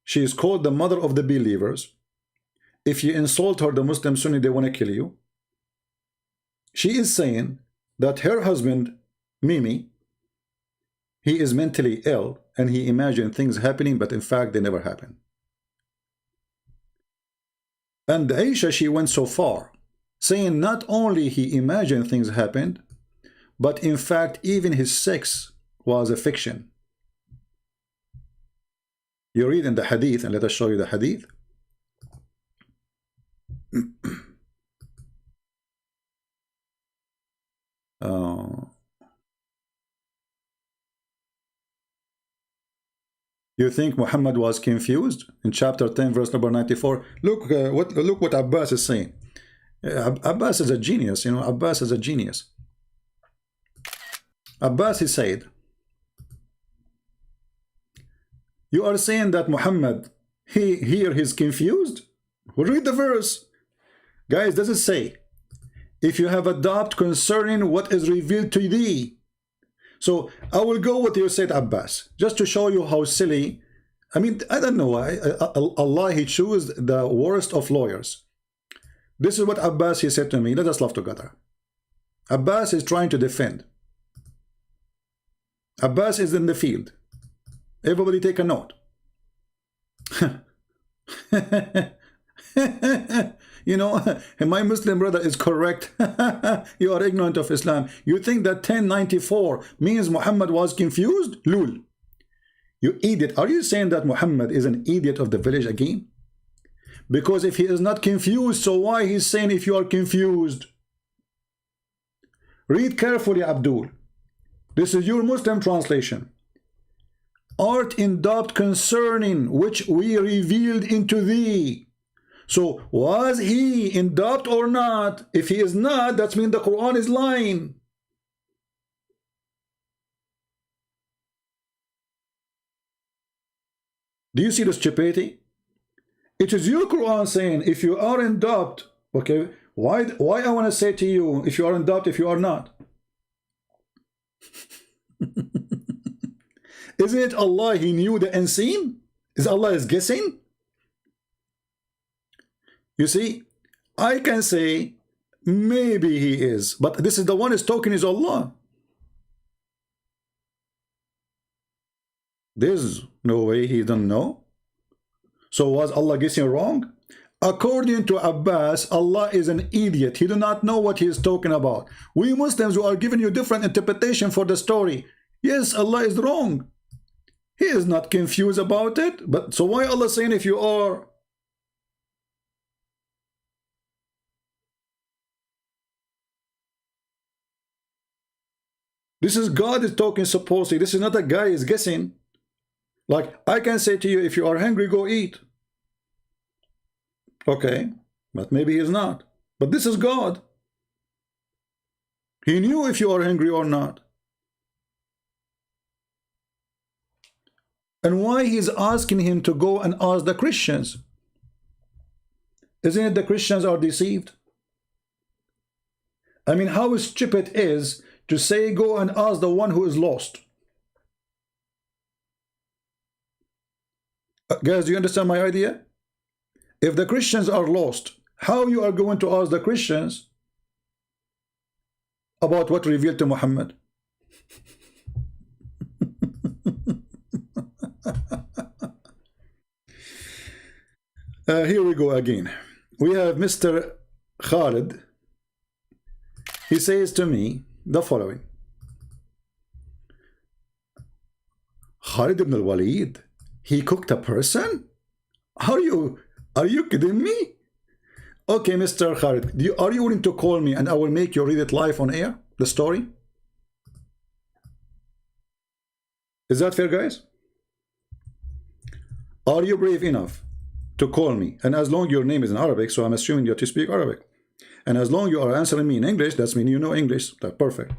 she is called the mother of the believers. If you insult her, the Muslim Sunni, they want to kill you. She is saying that her husband, Mimi, he is mentally ill and he imagined things happening, but in fact they never happen. And Aisha, she went so far, saying not only he imagined things happened, but in fact even his sex was a fiction. You read in the hadith, and let us show you the hadith. You think Muhammad was confused? In chapter 10, verse number 94, look what Abbas is saying. Abbas is a genius, you know, Abbas is a genius. Abbas, he said, you are saying that Muhammad, he's confused? Well, read the verse. Guys, does it say, if you have a doubt concerning what is revealed to thee? So I will go with you, said Abbas, just to show you how silly. I mean, I don't know why. Allah, he chose the worst of lawyers. This is what Abbas, he said to me. Let us laugh together. Abbas is trying to defend. Abbas is in the field. Everybody take a note. You know, my Muslim brother is correct. You are ignorant of Islam. You think that 1094 means Muhammad was confused? Lul. You idiot. Are you saying that Muhammad is an idiot of the village again? Because if he is not confused, so why he's saying if you are confused? Read carefully, Abdul. This is your Muslim translation. Art in doubt concerning which we revealed into thee. So was he in doubt or not? If he is not, that means the Quran is lying. Do you see the stupidity? It is your Quran saying if you are in doubt, okay, why I want to say to you if you are in doubt, if you are not? Isn't it Allah, he knew the unseen? Is Allah is guessing? You see, I can say maybe he is, but this is the one is talking is Allah. There's no way he don't know. So was Allah guessing wrong? According to Abbas, Allah is an idiot. He do not know what he is talking about. We Muslims who are giving you different interpretation for the story. Yes, Allah is wrong. He is not confused about it. But so why Allah saying if you are? This is God is talking supposedly. This is not a guy is guessing. Like I can say to you, if you are hungry, go eat. Okay, but maybe he's not. But this is God. He knew if you are hungry or not. And why he's asking him to go and ask the Christians? Isn't it the Christians are deceived? I mean, how stupid it is to say go and ask the one who is lost. Guys, do you understand my idea? If the Christians are lost, how you are going to ask the Christians about what revealed to Muhammad? Here we go again. We have Mr. Khalid. He says to me the following. Khalid ibn al-Walid, he cooked a person? Are you kidding me? Okay, Mr. Khalid, are you willing to call me and I will make you read it live on air, the story? Is that fair, guys? Are you brave enough to call me? And as long your name is in Arabic, so I'm assuming you speak Arabic. And as long you are answering me in English, that's mean you know English. That's perfect.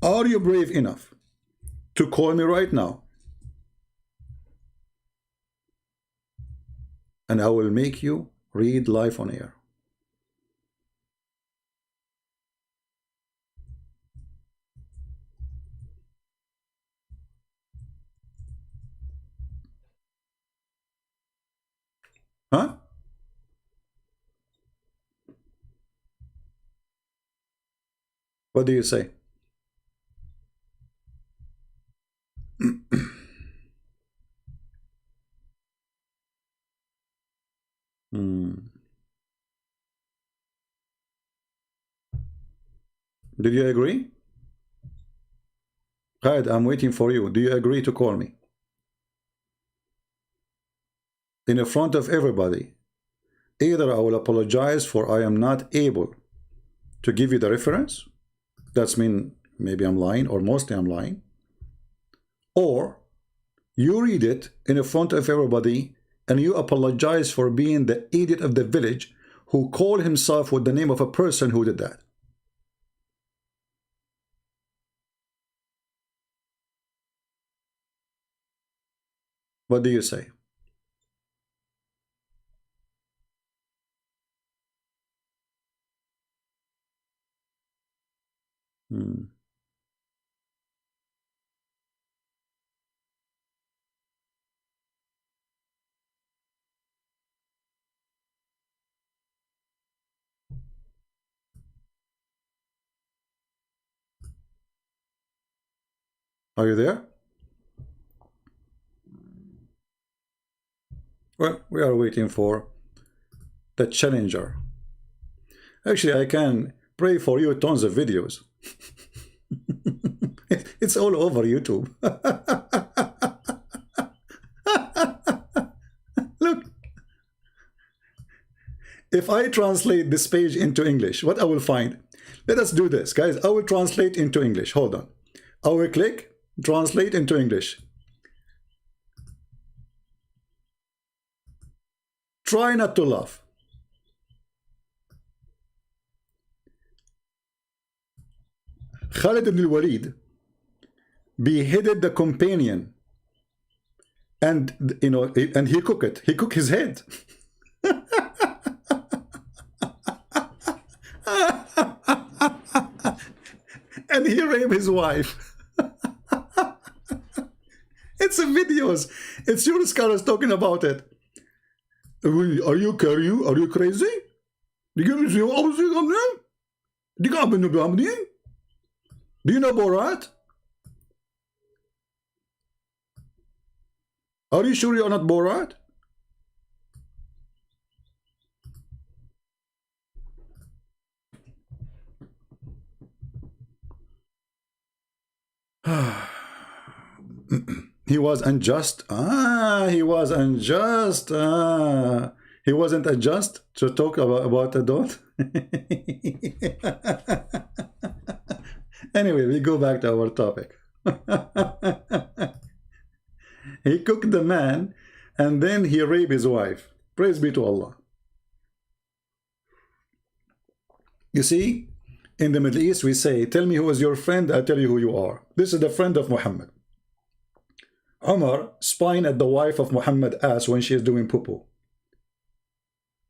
Are you brave enough to call me right now? And I will make you read live on air. Huh? What do you say? Did you agree? Khalid, I'm waiting for you. Do you agree to call me? In the front of everybody. Either I will apologize for I am not able to give you the reference. That's mean maybe I'm lying or mostly I'm lying. Or you read it in the front of everybody and you apologize for being the idiot of the village who called himself with the name of a person who did that. What do you say? Are you there? Well, we are waiting for the challenger. Actually, I can pray for you tons of videos. It's all over YouTube. Look. If I translate this page into English, what I will find? Let us do this, guys. I will translate into English. Hold on. I will click translate into English. Try not to laugh. Khalid ibn al-Walid beheaded the companion, and and he cooked it. He cooked his head. And he raped his wife. It's in videos. It's your scholars talking about it. Are you crazy? Do you know Borat? Are you sure you're not Borat? He was unjust. He was unjust. He wasn't unjust to talk about a dot. Anyway, we go back to our topic. He cooked the man and then he raped his wife. Praise be to Allah. You see, in the Middle East we say, tell me who is your friend, I'll tell you who you are. This is the friend of Muhammad. Umar spying at the wife of Muhammad ass when she is doing poo-poo.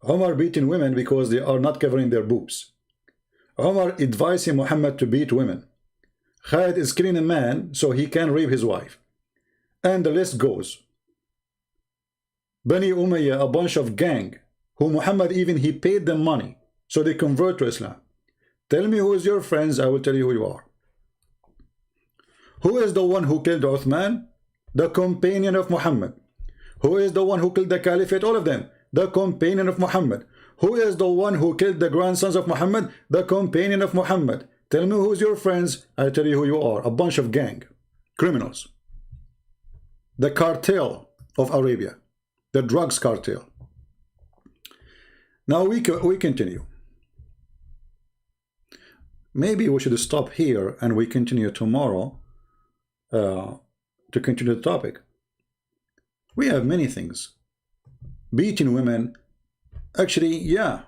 Umar beating women because they are not covering their boobs. Umar advising Muhammad to beat women. Khalid is killing a man so he can rape his wife. And the list goes. Bani Umayyah, a bunch of gang, who Muhammad even he paid them money so they convert to Islam. Tell me who is your friends, I will tell you who you are. Who is the one who killed Uthman? The companion of Muhammad. Who is the one who killed the caliphate? All of them. The companion of Muhammad. Who is the one who killed the grandsons of Muhammad? The companion of Muhammad. Tell me who's your friends, I'll tell you who you are. A bunch of gang criminals. the cartel of Arabia, the drugs cartel. Now we continue. Maybe we should stop here and we continue tomorrow to continue the topic. We have many things. Beating women, actually, yeah.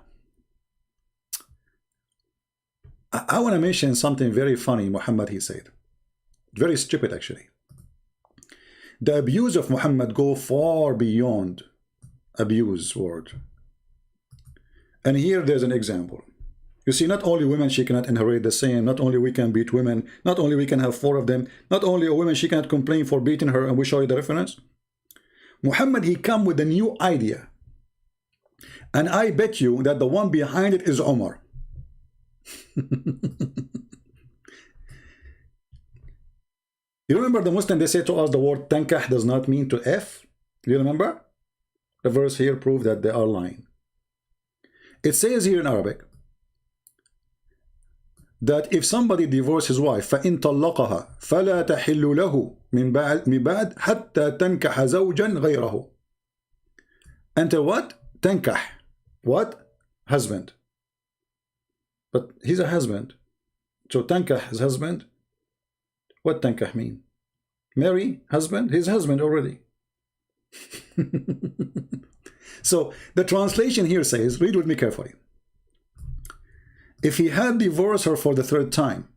I want to mention something very funny Muhammad he said. Very stupid actually. The abuse of Muhammad go far beyond abuse word. And here there's an example. You see, not only women she cannot inherit the same, not only we can beat women, not only we can have 4 of them, not only a woman she cannot complain for beating her, and we show you the reference. Muhammad he come with a new idea. And I bet you that the one behind it is Umar. You remember the Muslim, they say to us the word tankah does not mean to F? Do you remember? The verse here proves that they are lying. It says here in Arabic that if somebody divorces his wife فَإِن طَلَّقَهَا فَلَا تَحِلُّ لَهُ مِن بَعْدْ حَتَّى تَنْكَحَ زَوْجًا غَيْرَهُ. Until what? Tankah. What? Husband. But he's a husband. So tankah is husband. What tankah mean? Marry husband? His husband already. So the translation here says, read with me carefully. If he had divorced her for the 3rd time,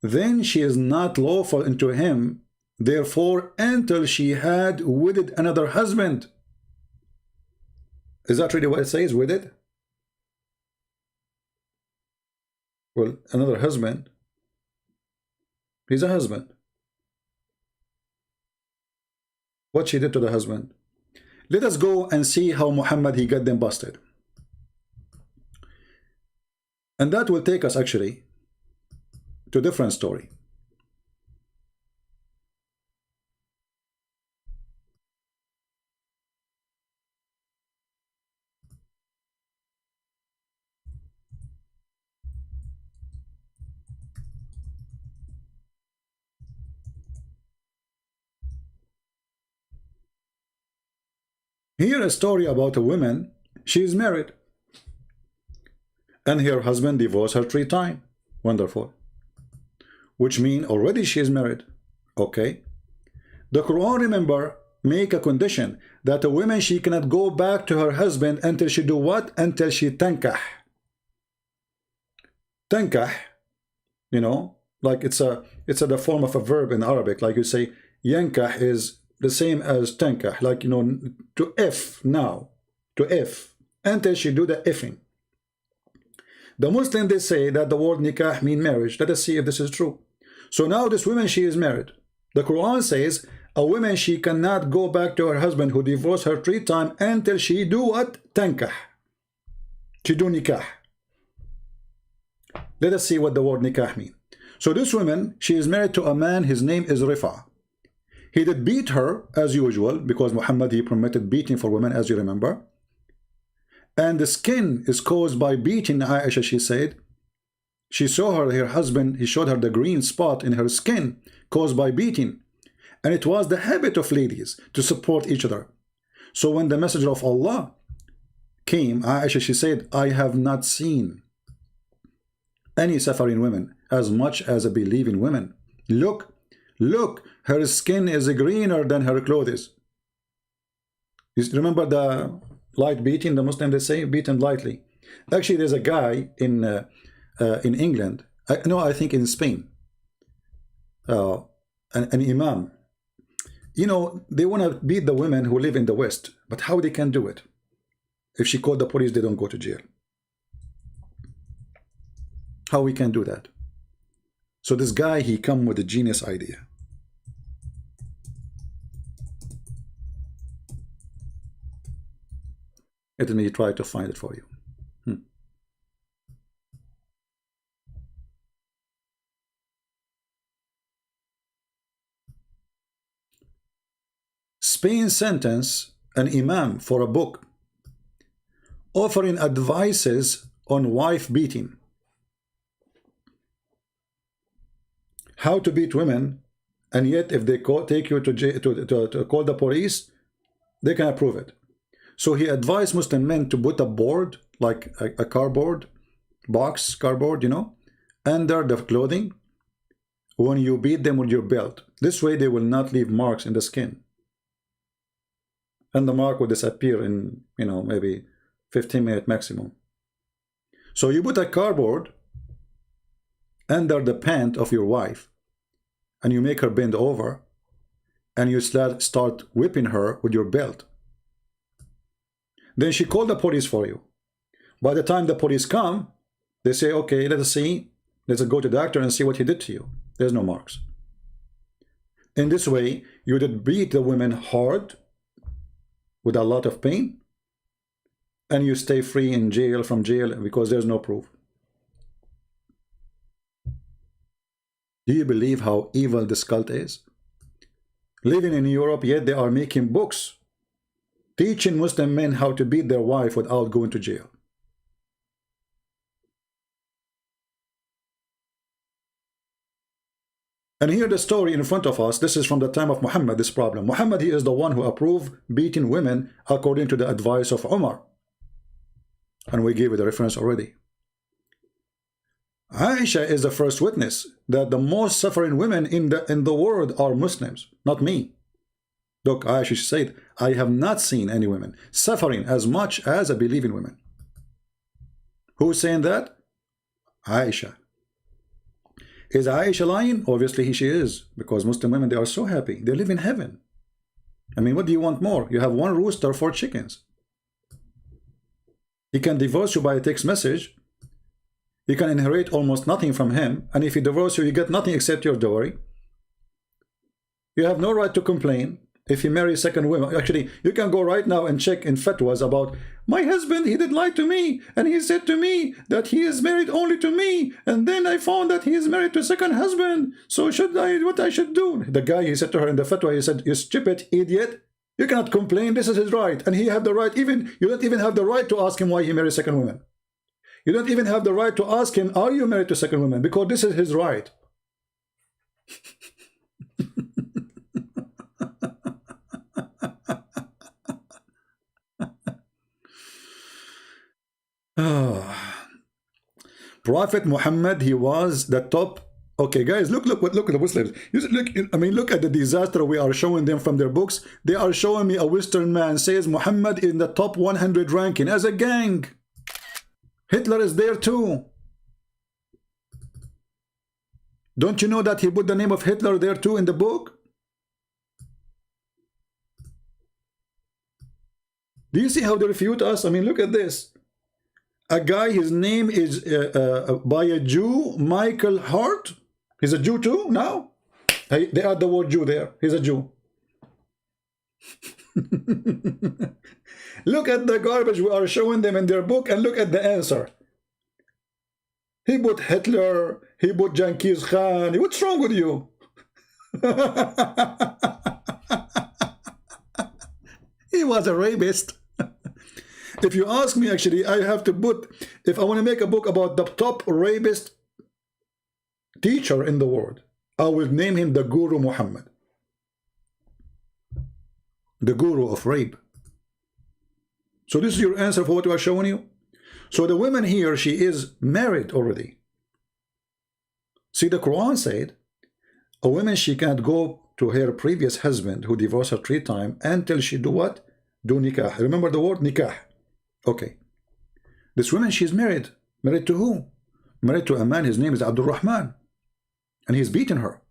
then she is not lawful unto him, therefore, until she had wedded another husband. Is that really what it says, wedded? Well, another husband. He's a husband. What she did to the husband? Let us go and see how Muhammad he got them busted. And that will take us actually to a different story. Here a story about a woman, she is married. And her husband divorced her 3 times. Wonderful. Which means already she is married. Okay. The Quran, remember, make a condition that a woman, she cannot go back to her husband until she do what? Until she tankah. Tankah, you know, like it's the form of a verb in Arabic. Like you say, yankah is the same as tankah, like, you know, to F now, to F, until she do the effing. The Muslims, they say that the word nikah mean marriage. Let us see if this is true. So now this woman, she is married. The Quran says a woman, she cannot go back to her husband who divorced her 3 times until she do what? Tankah. She do nikah. Let us see what the word nikah mean. So this woman, she is married to a man, his name is Rifa. He did beat her as usual, because Muhammad, he permitted beating for women, as you remember. And the skin is caused by beating. Aisha, she said, she saw her husband, he showed her the green spot in her skin caused by beating. And it was the habit of ladies to support each other. So when the messenger of Allah came, Aisha, she said, I have not seen any suffering women as much as a believing women. Look, her skin is greener than her clothes. You remember the light beating, the Muslims, they say, beaten lightly. Actually, there's a guy in England, I think in Spain, an imam. You know, they want to beat the women who live in the West, but how they can do it? If she called the police, they don't go to jail. How we can do that? So this guy, he come with a genius idea. Let me try to find it for you. Spain sentenced an imam for a book offering advices on wife beating. How to beat women And yet, if they take you to call the police, they can approve it. So he advised Muslim men to put a board, like a cardboard box, cardboard, you know, under the clothing when you beat them with your belt. This way they will not leave marks in the skin. And the mark will disappear in, you know, maybe 15 minutes maximum. So you put a cardboard under the pant of your wife, and you make her bend over, and you start whipping her with your belt. Then she called the police for you. By the time the police come, they say, okay, let us see. Let's go to the doctor and see what he did to you. There's no marks. In this way, you did beat the women hard with a lot of pain, and you stay free in jail, from jail, because there's no proof. Do you believe how evil this cult is? Living in Europe, yet they are making books teaching Muslim men how to beat their wife without going to jail. And here the story in front of us, this is from the time of Muhammad, this problem. Muhammad, he is the one who approved beating women according to the advice of Umar. And we gave you the reference already. Aisha is the first witness that the most suffering women in the world are Muslims, not me. Look, Aisha said, I have not seen any women suffering as much as a believing women. Who's saying that? Aisha. Is Aisha lying? Obviously she is, because Muslim women, they are so happy. They live in heaven. I mean, what do you want more? You have one rooster, 4 chickens. He can divorce you by a text message. You can inherit almost nothing from him. And if he divorces you, you get nothing except your dowry. You have no right to complain if you marry second women. Actually, you can go right now and check in fatwas about, my husband, he did lie to me, and he said to me that he is married only to me, and then I found that he is married to a second husband, so what I should do? The guy, he said to her in the fatwa, he said, you stupid idiot, you cannot complain, this is his right, and he have the right, you don't even have the right to ask him why he married second woman. You don't even have the right to ask him, are you married to second woman? Because this is his right. Prophet Muhammad, he was the top. Okay, guys, look at the Muslims. Look at the disaster we are showing them from their books. They are showing me a Western man says Muhammad in the top 100 ranking as a gang. Hitler is there too. Don't you know that he put the name of Hitler there too in the book? Do you see how they refute us? I mean, look at this. A guy, his name is by a Jew, Michael Hart. He's a Jew too now. They add the word Jew there. He's a Jew. Look at the garbage we are showing them in their book, and look at the answer. He put Hitler, he put Genghis Khan. What's wrong with you? He was a rapist. If you ask me, actually, I have to put, if I want to make a book about the top rapist teacher in the world, I will name him the Guru Muhammad. The Guru of rape. So this is your answer for what we are showing you. So the woman here, she is married already. See, the Quran said, a woman, she can't go to her previous husband who divorced her 3 times until she do what? Do nikah. Remember the word nikah. Okay. This woman, she's married. Married to who? Married to a man, his name is Abdul Rahman. And he's beaten her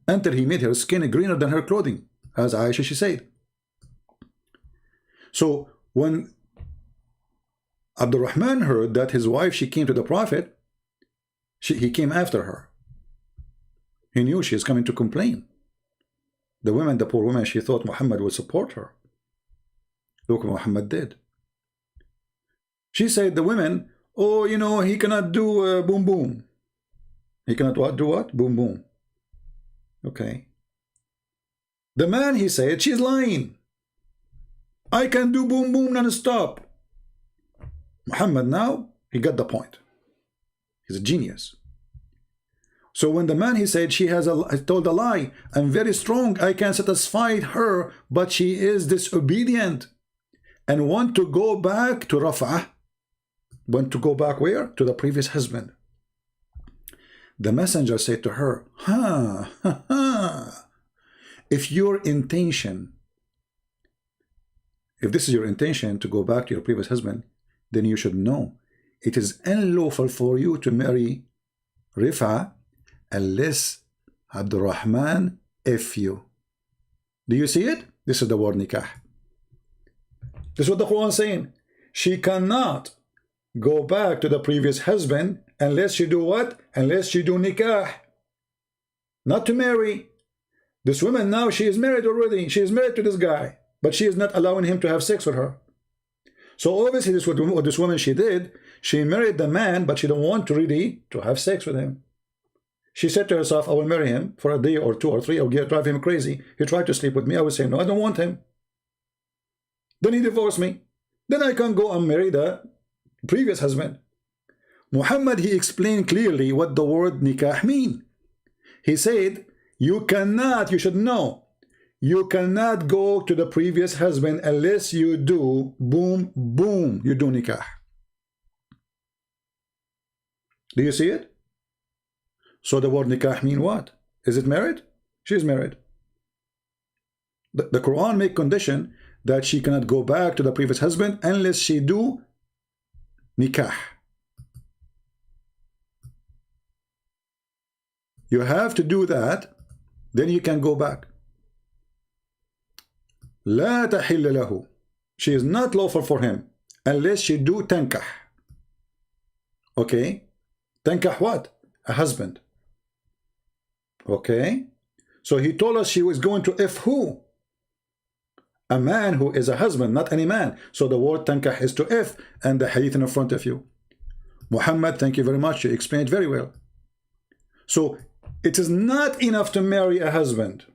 until he made her skin greener than her clothing, as Aisha, she said. So when Abdul Rahman heard that his wife, she came to the Prophet, he came after her. He knew she is coming to complain. The woman, the poor woman, she thought Muhammad would support her. Look what Muhammad did. She said, the women, oh, you know, he cannot do boom boom. He cannot what? Do what? Boom boom. Okay. The man, he said, she's lying. I can do boom boom non-stop. Muhammad now, he got the point. He's a genius. So when the man, he said, she has told a lie, I'm very strong, I can satisfy her, but she is disobedient and want to go back to Raf'ah. Want to go back where? To the previous husband. The messenger said to her, if your intention, if this is your intention to go back to your previous husband, then you should know it is unlawful for you to marry Rifa unless Abdurrahman if you. Do you see it? This is the word nikah. This is what the Quran is saying. She cannot go back to the previous husband unless you do what? Unless you do nikah. Not to marry. This woman now, she is married already. She is married to this guy, but she is not allowing him to have sex with her. So obviously this is what this woman she did. She married the man, but she don't want to really to have sex with him. She said to herself, I will marry him for a day or two or three. I'll drive him crazy. He tried to sleep with me. I will say, no, I don't want him. Then he divorced me. Then I can go and marry the previous husband. Muhammad, he explained clearly what the word nikah mean. He said, you cannot, you should know, you cannot go to the previous husband unless you do boom, boom, you do nikah. Do you see it? So the word nikah mean what? Is it married? She is married. The Quran make condition that she cannot go back to the previous husband unless she do nikah. You have to do that, then you can go back. لا تحل له. She is not lawful for him unless she do tankah. Okay? Tankah what? A husband. Okay? So he told us she was going to if who? A man who is a husband, not any man. So the word tankah is to if, and the hadith in front of you. Muhammad, thank you very much. You explained very well. So it is not enough to marry a husband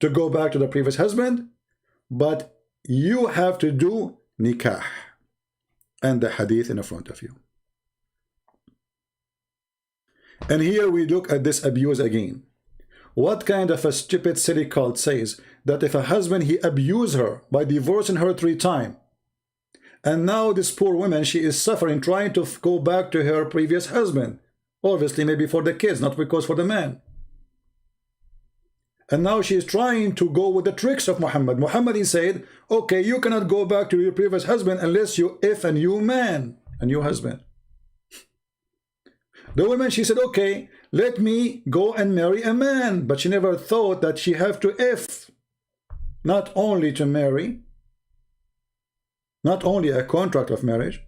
to go back to the previous husband, but you have to do nikah, and the hadith in front of you. And here we look at this abuse again. What kind of a stupid silly cult says that if a husband he abused her by divorcing her 3 times, and now this poor woman, she is suffering trying to go back to her previous husband, obviously maybe for the kids, not because for the man. And now she is trying to go with the tricks of Muhammad. Muhammad, he said, okay, you cannot go back to your previous husband unless you if a new man, a new husband. The woman, she said, okay, let me go and marry a man. But she never thought that she have to if, not only to marry, not only a contract of marriage.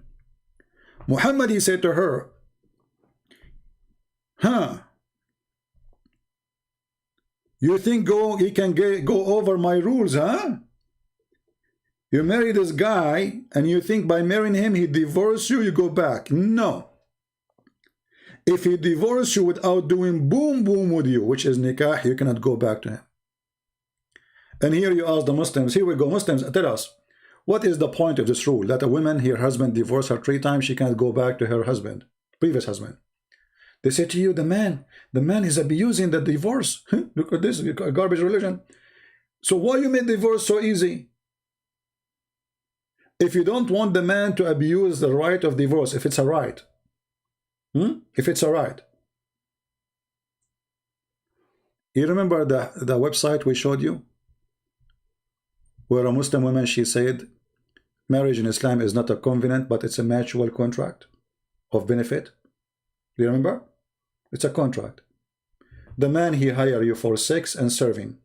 Muhammad, he said to her, you think he can go over my rules, huh? You marry this guy and you think by marrying him he divorce you, you go back. No. If he divorces you without doing boom boom with you, which is nikah, you cannot go back to him. And here you ask the Muslims, here we go, Muslims, tell us, what is the point of this rule? That a woman, her husband divorced her 3 times, she cannot go back to her husband, previous husband. They say to you, the man is abusing the divorce. Look at this, garbage religion. So why you made divorce so easy? If you don't want the man to abuse the right of divorce, if it's a right, if it's a right. You remember the website we showed you? Where a Muslim woman, she said, marriage in Islam is not a covenant, but it's a mutual contract of benefit. Do you remember? It's a contract. The man, he hire you for sex and serving.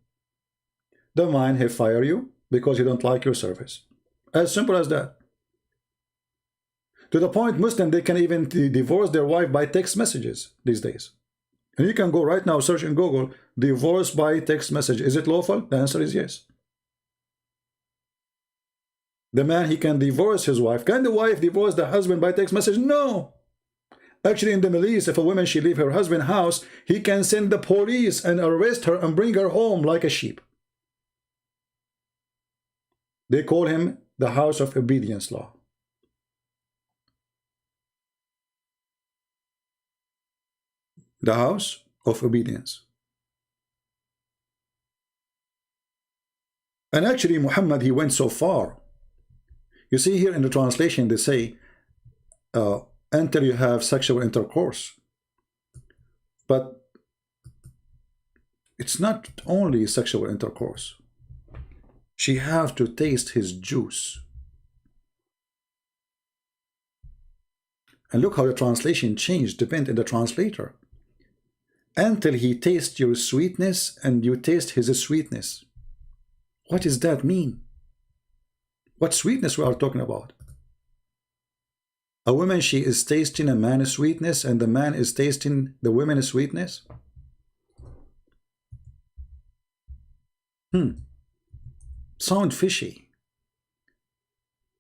The man, he fire you because he don't like your service. As simple as that. To the point, Muslim, they can even divorce their wife by text messages these days. And you can go right now, search in Google, divorce by text message. Is it lawful? The answer is yes. The man, he can divorce his wife. Can the wife divorce the husband by text message? No. Actually, in the Middle East, if a woman, she leave her husband's house, he can send the police and arrest her and bring her home like a sheep. They call him the house of obedience law. The house of obedience. And actually Muhammad, he went so far. You see here in the translation they say until you have sexual intercourse. But it's not only sexual intercourse. She have to taste his juice. And look how the translation changed, depend on the translator. Until he tastes your sweetness and you taste his sweetness. What does that mean? What sweetness we are talking about? A woman, she is tasting a man's sweetness and the man is tasting the woman's sweetness? Sound fishy.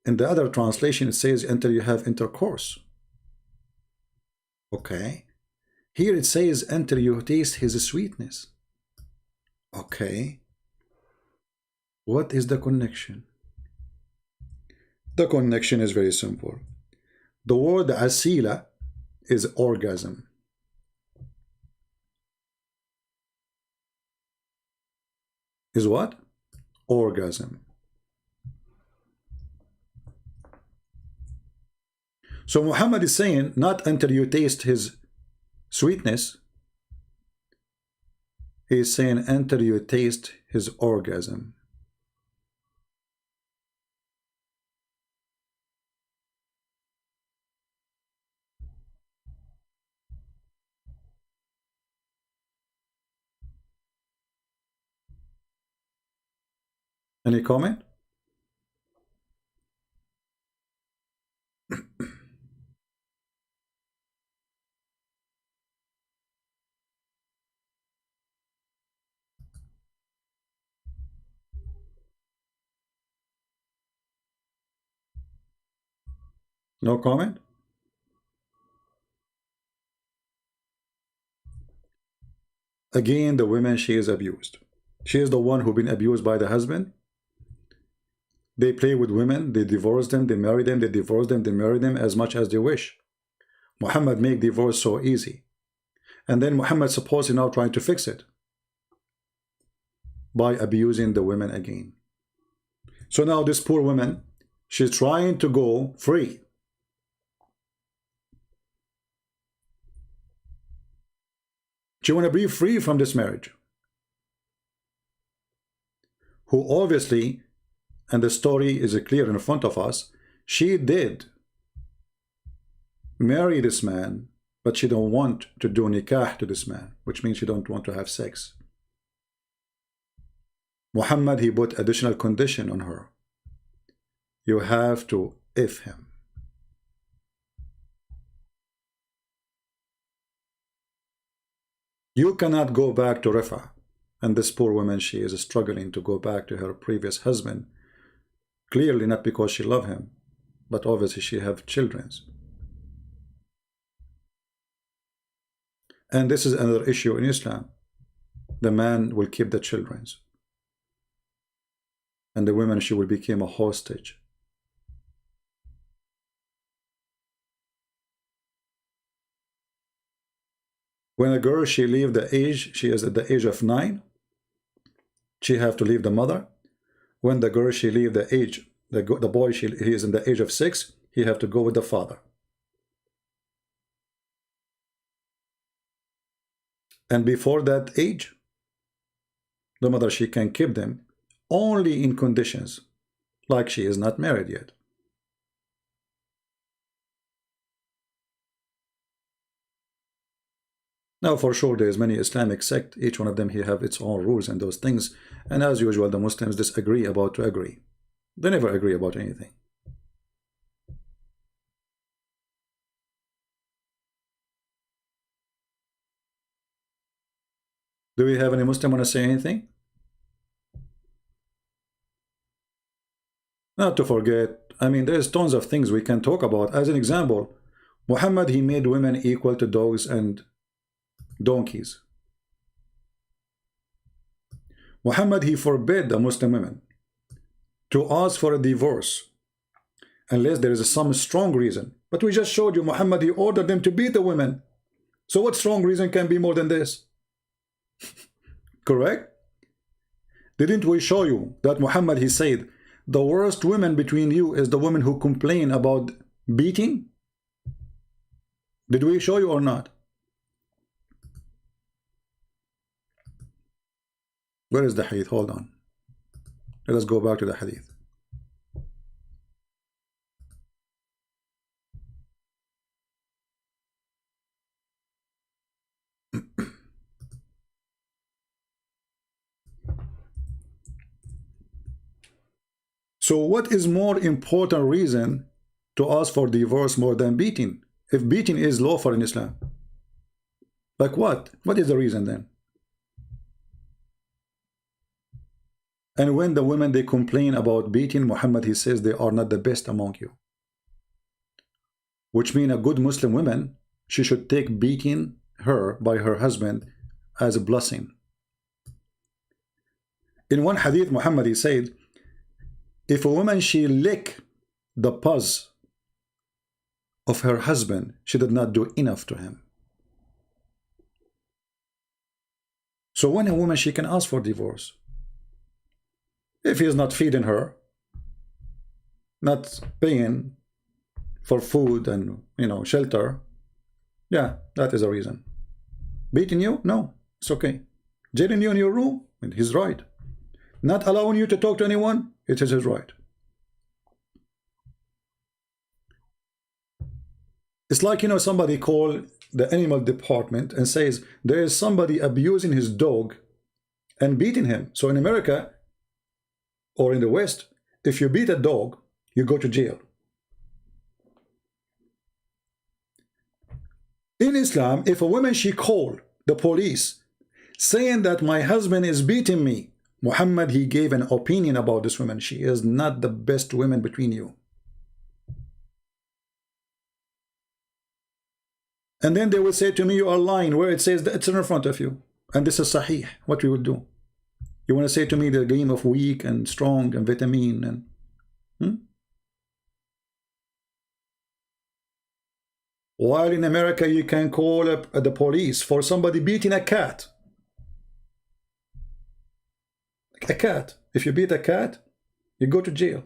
In the other translation it says until you have intercourse. Okay. Here it says until you taste his sweetness. Okay. What is the connection? The connection is very simple. The word asila is orgasm. Is what? Orgasm. So Muhammad is saying not until you taste his sweetness. He is saying until you taste his orgasm. Any comment? No comment? Again, the woman, she is abused. She is the one who been abused by the husband. They play with women, they divorce them, they marry them, they divorce them, they marry them as much as they wish. Muhammad make divorce so easy. And then Muhammad supposedly now trying to fix it by abusing the women again. So now this poor woman, she's trying to go free. She want to be free from this marriage. Who obviously, and the story is clear in front of us, she did marry this man, but she don't want to do nikah to this man, which means she don't want to have sex. Muhammad, he put additional condition on her. You have to if him. You cannot go back to Rifa. And this poor woman, she is struggling to go back to her previous husband. Clearly not because she loved him, but obviously she have children. And this is another issue in Islam. The man will keep the children. And the woman, she will become a hostage. When a girl, she leave the age, she is at the age of 9, she have to leave the mother. When the girl, she leave the age, the boy, he is in the age of 6, he have to go with the father. And before that age, the mother, she can keep them only in conditions like she is not married yet. Now, for sure, there is many Islamic sects. Each one of them here have its own rules and those things. And as usual, the Muslims disagree about to agree. They never agree about anything. Do we have any Muslim want to say anything? Not to forget, I mean, there's tons of things we can talk about. As an example, Muhammad, he made women equal to dogs and donkeys. Muhammad, he forbid the Muslim women to ask for a divorce unless there is some strong reason. But we just showed you Muhammad, he ordered them to beat the women. So what strong reason can be more than this? Correct? Didn't we show you that Muhammad, he said, the worst women between you is the woman who complain about beating? Did we show you or not? Where is the hadith? Hold on. Let us go back to the hadith. So what is more important reason to ask for divorce more than beating? If beating is lawful in Islam, like what? What is the reason then? And when the women, they complain about beating, Muhammad, he says they are not the best among you. Which means a good Muslim woman, she should take beating her by her husband as a blessing. In one hadith, Muhammad, he said, if a woman, she lick the paws of her husband, she did not do enough to him. So when a woman, she can ask for divorce. If he is not feeding her, not paying for food and, you know, shelter, yeah, that is a reason. Beating you? No, it's okay. Jailing you in your room? He's right. Not allowing you to talk to anyone? It is his right. It's like, you know, somebody call the animal department and says there is somebody abusing his dog and beating him. So in America or in the West, if you beat a dog, you go to jail. In Islam, if a woman, she called the police saying that my husband is beating me, Muhammad, he gave an opinion about this woman. She is not the best woman between you. And then they will say to me, you are lying, where it says that it's in front of you. And this is sahih, what we will do. You want to say to me the game of weak and strong and vitamin and... While in America, you can call up the police for somebody beating a cat. A cat. If you beat a cat, you go to jail.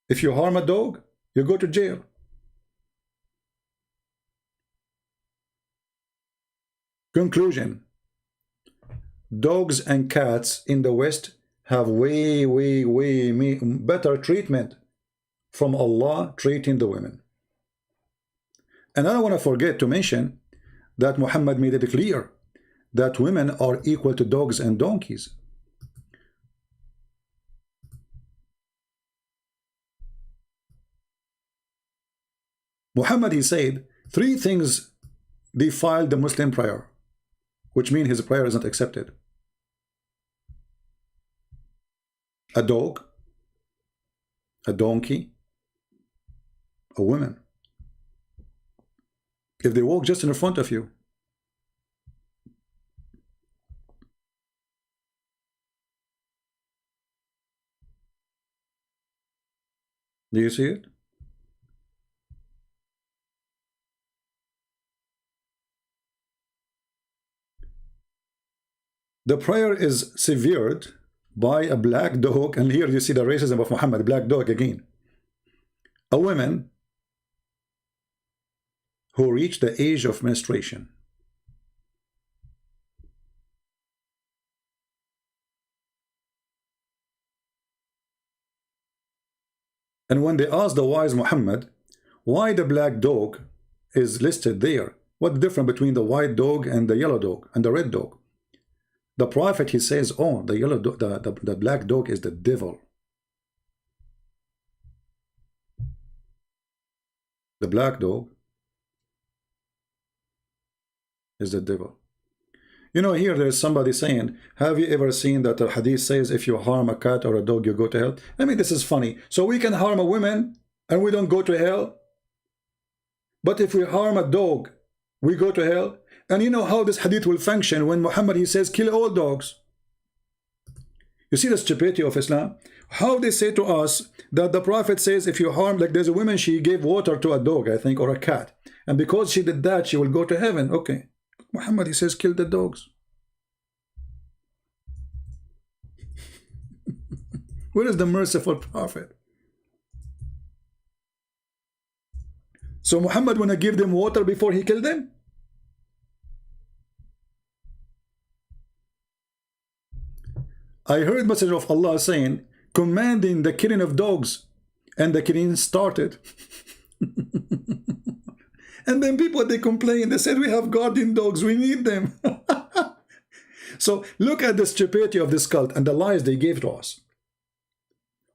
If you harm a dog, you go to jail. Conclusion. Dogs and cats in the West have way better treatment from Allah treating the women. And I don't want to forget to mention that Muhammad made it clear that women are equal to dogs and donkeys. Muhammad, he said, 3 things defile the Muslim prayer, which means his prayer is not accepted. A dog, a donkey, a woman. If they walk just in front of you. Do you see it? The prayer is severed by a black dog, and here you see the racism of Muhammad, black dog again. A woman who reached the age of menstruation. And when they asked the wise Muhammad why the black dog is listed there, what's the difference between the white dog and the yellow dog and the red dog? The prophet, he says, oh, the yellow dog, the black dog is the devil. The black dog is the devil. You know, here there's somebody saying, have you ever seen that the hadith says if you harm a cat or a dog, you go to hell? I mean, this is funny. So we can harm a woman and we don't go to hell? But if we harm a dog, we go to hell? And you know how this hadith will function when Muhammad, he says, kill all dogs. You see the stupidity of Islam? How they say to us that the Prophet says if you harm, like there's a woman, she gave water to a dog, I think, or a cat. And because she did that, she will go to heaven. Okay. Muhammad, he says, kill the dogs. Where is the merciful prophet? So Muhammad wanna give them water before he killed them? I heard Messenger of Allah saying, commanding the killing of dogs, and the killing started. And then people, they complain, they said, we have guardian dogs, we need them. So look at the stupidity of this cult and the lies they gave to us.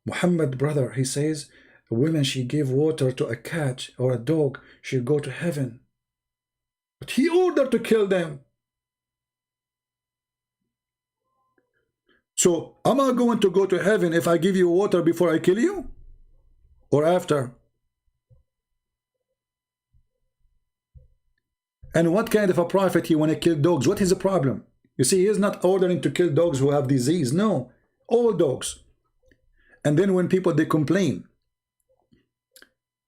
Muhammad, brother, he says, a woman, she gave water to a cat or a dog, she'll go to heaven. But he ordered to kill them. So am I going to go to heaven if I give you water before I kill you? Or after? And what kind of a prophet he want to kill dogs? What is the problem? You see, he is not ordering to kill dogs who have disease. No, all dogs. And then when people, they complain,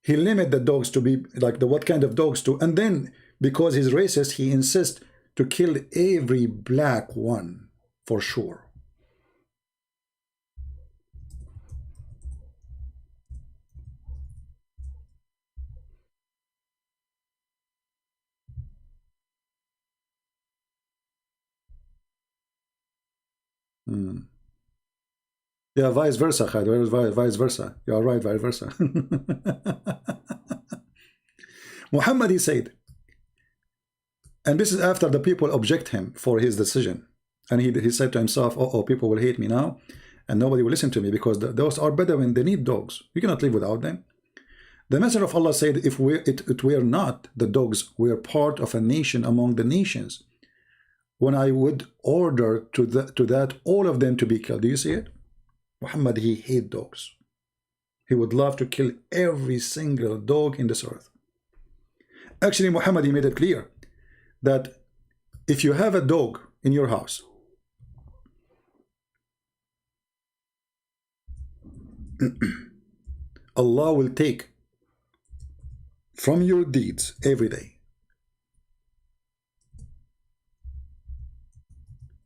he limit the dogs to be like the what kind of dogs to, and then because he's racist, he insists to kill every black one for sure. Yeah, vice versa, Khalid. Vice versa. You are right, vice versa. Muhammad, he said, and this is after the people object him for his decision. And he said to himself, oh, people will hate me now, and nobody will listen to me because those are Bedouin, they need dogs. You cannot live without them. The Messenger of Allah said, if it were not the dogs, we are part of a nation among the nations, when I would order to that all of them to be killed. Do you see it? Muhammad, he hates dogs. He would love to kill every single dog in this earth. Actually, Muhammad, he made it clear that if you have a dog in your house, Allah will take from your deeds every day.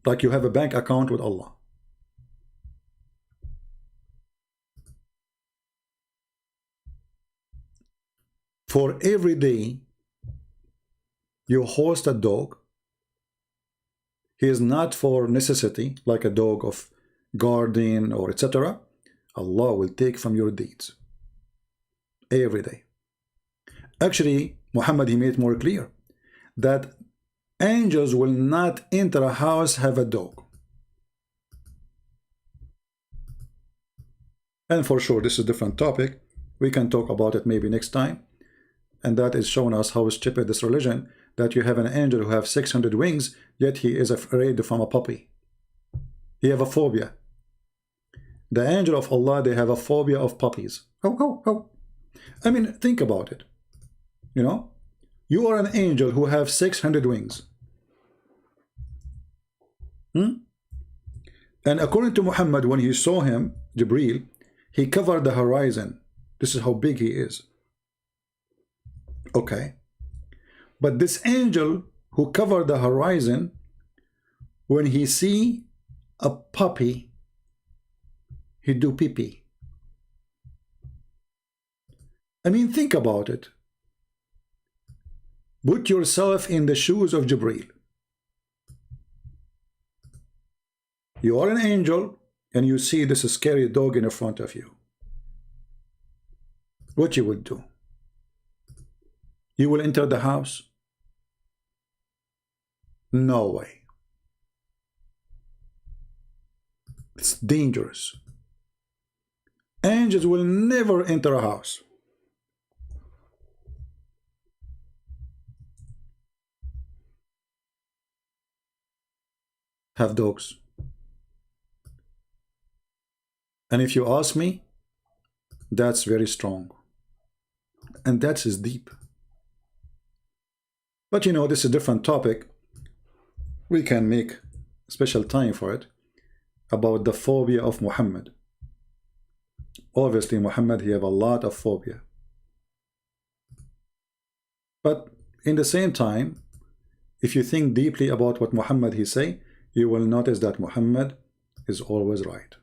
Like you have a bank account with Allah. For every day you host a dog, he is not for necessity, like a dog of guardian or etc. Allah will take from your deeds every day. Actually, Muhammad, he made it more clear that angels will not enter a house have a dog. And for sure, this is a different topic. We can talk about it maybe next time. And that is showing us how stupid this religion, that you have an angel who have 600 wings, yet he is afraid from a puppy. He have a phobia. The angel of Allah, they have a phobia of puppies. Oh. I mean, think about it. You know, you are an angel who have 600 wings. And according to Muhammad, when he saw him, Jibreel, he covered the horizon. This is how big he is. Okay. But this angel who covered the horizon, when he see a puppy, he do pee-pee. I mean, think about it. Put yourself in the shoes of Jibreel. You are an angel and you see this scary dog in front of you. What you would do? You will enter the house? No way. It's dangerous. Angels will never enter a house. Have dogs. And if you ask me, that's very strong. And that is deep. But you know, this is a different topic. We can make special time for it, about the phobia of Muhammad. Obviously, Muhammad, he have a lot of phobia. But in the same time, if you think deeply about what Muhammad he say, you will notice that Muhammad is always right.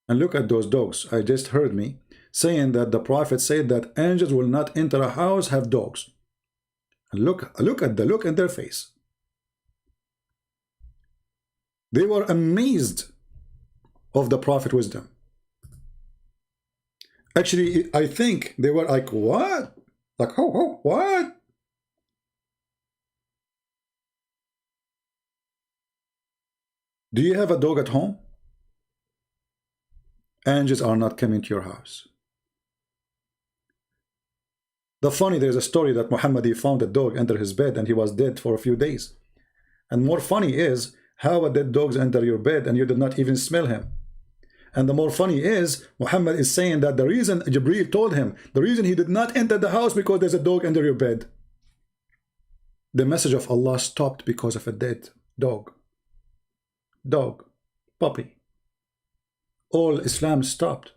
And look at those dogs. I just heard me saying that the Prophet said that angels will not enter a house have dogs. And look at the look in their face. They were amazed of the Prophet wisdom. Actually, I think they were like, what? Like, oh, what? Do you have a dog at home? Angels are not coming to your house. There's a story that Muhammad he found a dog under his bed and he was dead for a few days. And more funny is how a dead dog enter your bed and you did not even smell him. And the more funny is Muhammad is saying that the reason Jibreel told him, the reason he did not enter the house because there's a dog under your bed. The message of Allah stopped because of a dead dog. Dog, puppy. All Islam stopped.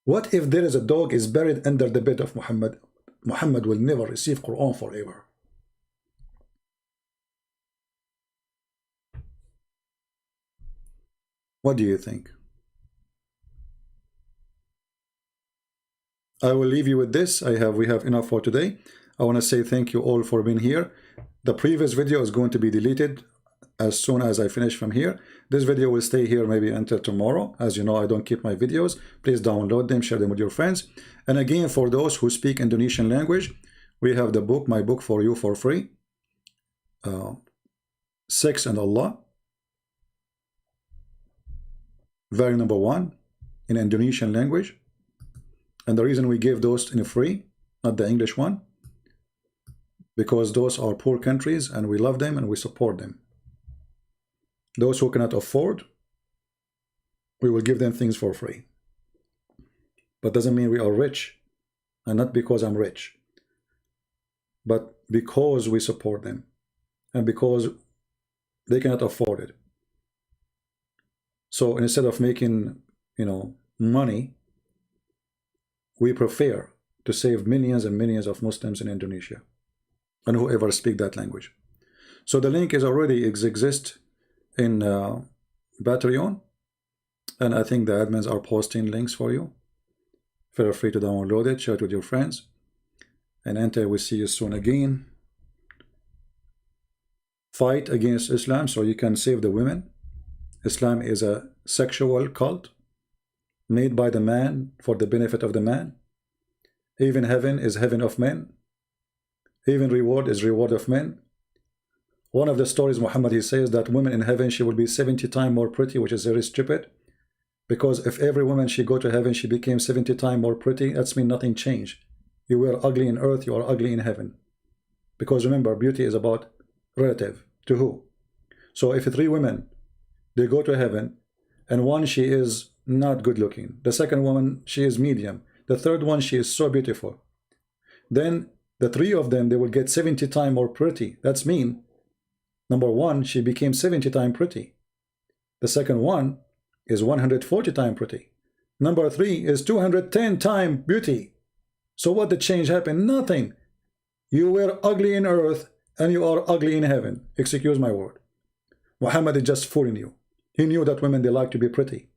What if there is a dog is buried under the bed of Muhammad? Muhammad will never receive Quran forever. What do you think? I will leave you with this. We have enough for today. I want to say thank you all for being here. The previous video is going to be deleted as soon as I finish from here. This video will stay here maybe until tomorrow. As you know, I don't keep my videos. Please download them, share them with your friends. And again, for those who speak Indonesian language, we have the book, my book for you for free. Sex and Allah. Very number 1 in Indonesian language. And the reason we give those in free, not the English one, because those are poor countries and we love them and we support them. Those who cannot afford, we will give them things for free. But doesn't mean we are rich, and not because I'm rich, but because we support them and because they cannot afford it. So instead of making, money, we prefer to save millions and millions of Muslims in Indonesia and whoever speak that language. So the link is already exist in Patreon, and I think the admins are posting links for you. Feel free to download it, share it with your friends, and until we see you soon again, fight against Islam so you can save the women. Islam is a sexual cult made by the man for the benefit of the man. Even heaven is heaven of men. Even reward is reward of men. One of the stories Muhammad he says that women in heaven she will be 70 times more pretty, which is very stupid, because if every woman she go to heaven she became 70 times more pretty, that's mean nothing changed. You were ugly in earth, you are ugly in heaven. Because remember, beauty is about relative to who. So if 3 women they go to heaven and one she is not good looking, the second woman she is medium, the third one she is so beautiful, then the 3 of them they will get 70 times more pretty. That's mean number 1 she became 70 times pretty, the second one is 140 times pretty, number 3 is 210 times beauty. So what the change happened? Nothing. You were ugly in earth and you are ugly in heaven. Excuse my word. Muhammad is just fooling you. He knew that women they like to be pretty.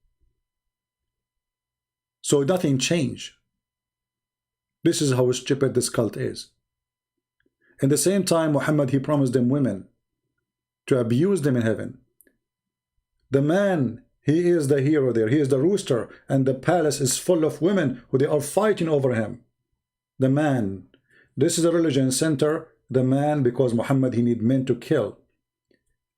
So nothing changed. This is how stupid this cult is. In the same time, Muhammad he promised them women to abuse them in heaven. The man, he is the hero there. He is the rooster, and the palace is full of women who they are fighting over him. The man. This is a religion center. The man, because Muhammad he need men to kill.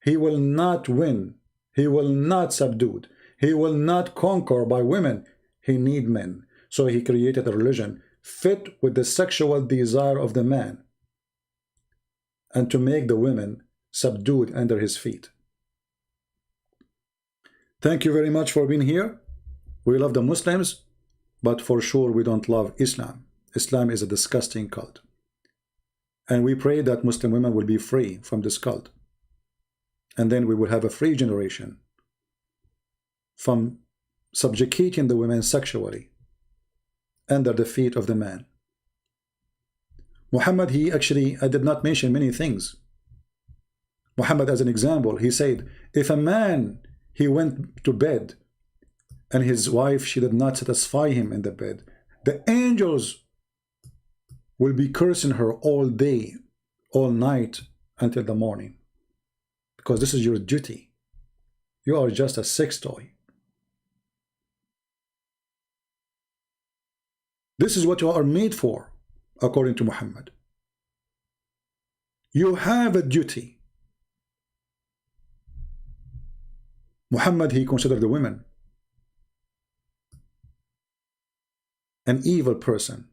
He will not win. He will not subdue. He will not conquer by women. He need men. So he created a religion fit with the sexual desire of the man, and to make the women subdued under his feet. Thank you very much for being here. We love the Muslims, but for sure we don't love Islam. Islam is a disgusting cult. And we pray that Muslim women will be free from this cult. And then we will have a free generation from subjugating the women sexually. under the feet of the man. Muhammad, I did not mention many things. Muhammad, as an example, he said, if a man, he went to bed and his wife, she did not satisfy him in the bed, the angels will be cursing her all day, all night, until the morning. Because this is your duty. You are just a sex toy. This is what you are made for, according to Muhammad. You have a duty. Muhammad, he considered the women an evil person.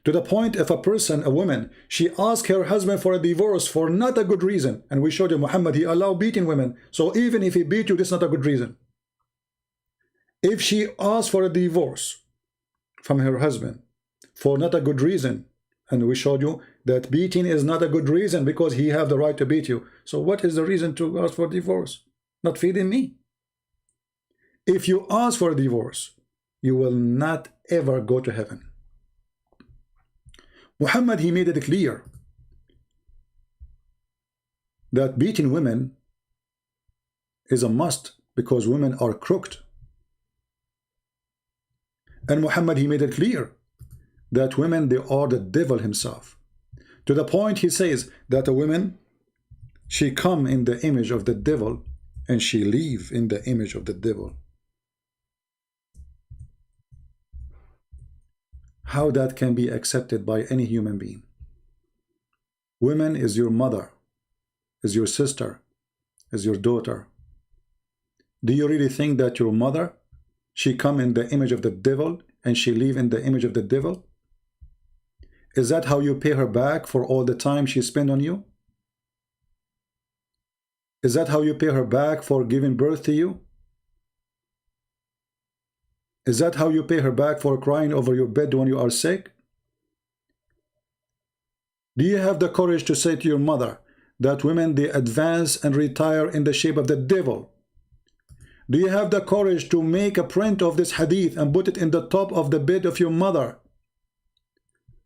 To the point, if a woman, she asked her husband for a divorce for not a good reason, and we showed you Muhammad, he allowed beating women, so even if he beat you, this is not a good reason. If she asked for a divorce from her husband for not a good reason, and we showed you that beating is not a good reason because he have the right to beat you, so what is the reason to ask for divorce? Not feeding me. If you ask for a divorce, you will not ever go to heaven. Muhammad, he made it clear that beating women is a must because women are crooked. And Muhammad, he made it clear that women, they are the devil himself. To the point, he says that a woman, she come in the image of the devil and she leave in the image of the devil. How that can be accepted by any human being? Women is your mother, is your sister, is your daughter. Do you really think that your mother, she come in the image of the devil and she live in the image of the devil? Is that how you pay her back for all the time she spent on you? Is that how you pay her back for giving birth to you? Is that how you pay her back for crying over your bed when you are sick? Do you have the courage to say to your mother that women, they advance and retire in the shape of the devil? Do you have the courage to make a print of this hadith and put it in the top of the bed of your mother?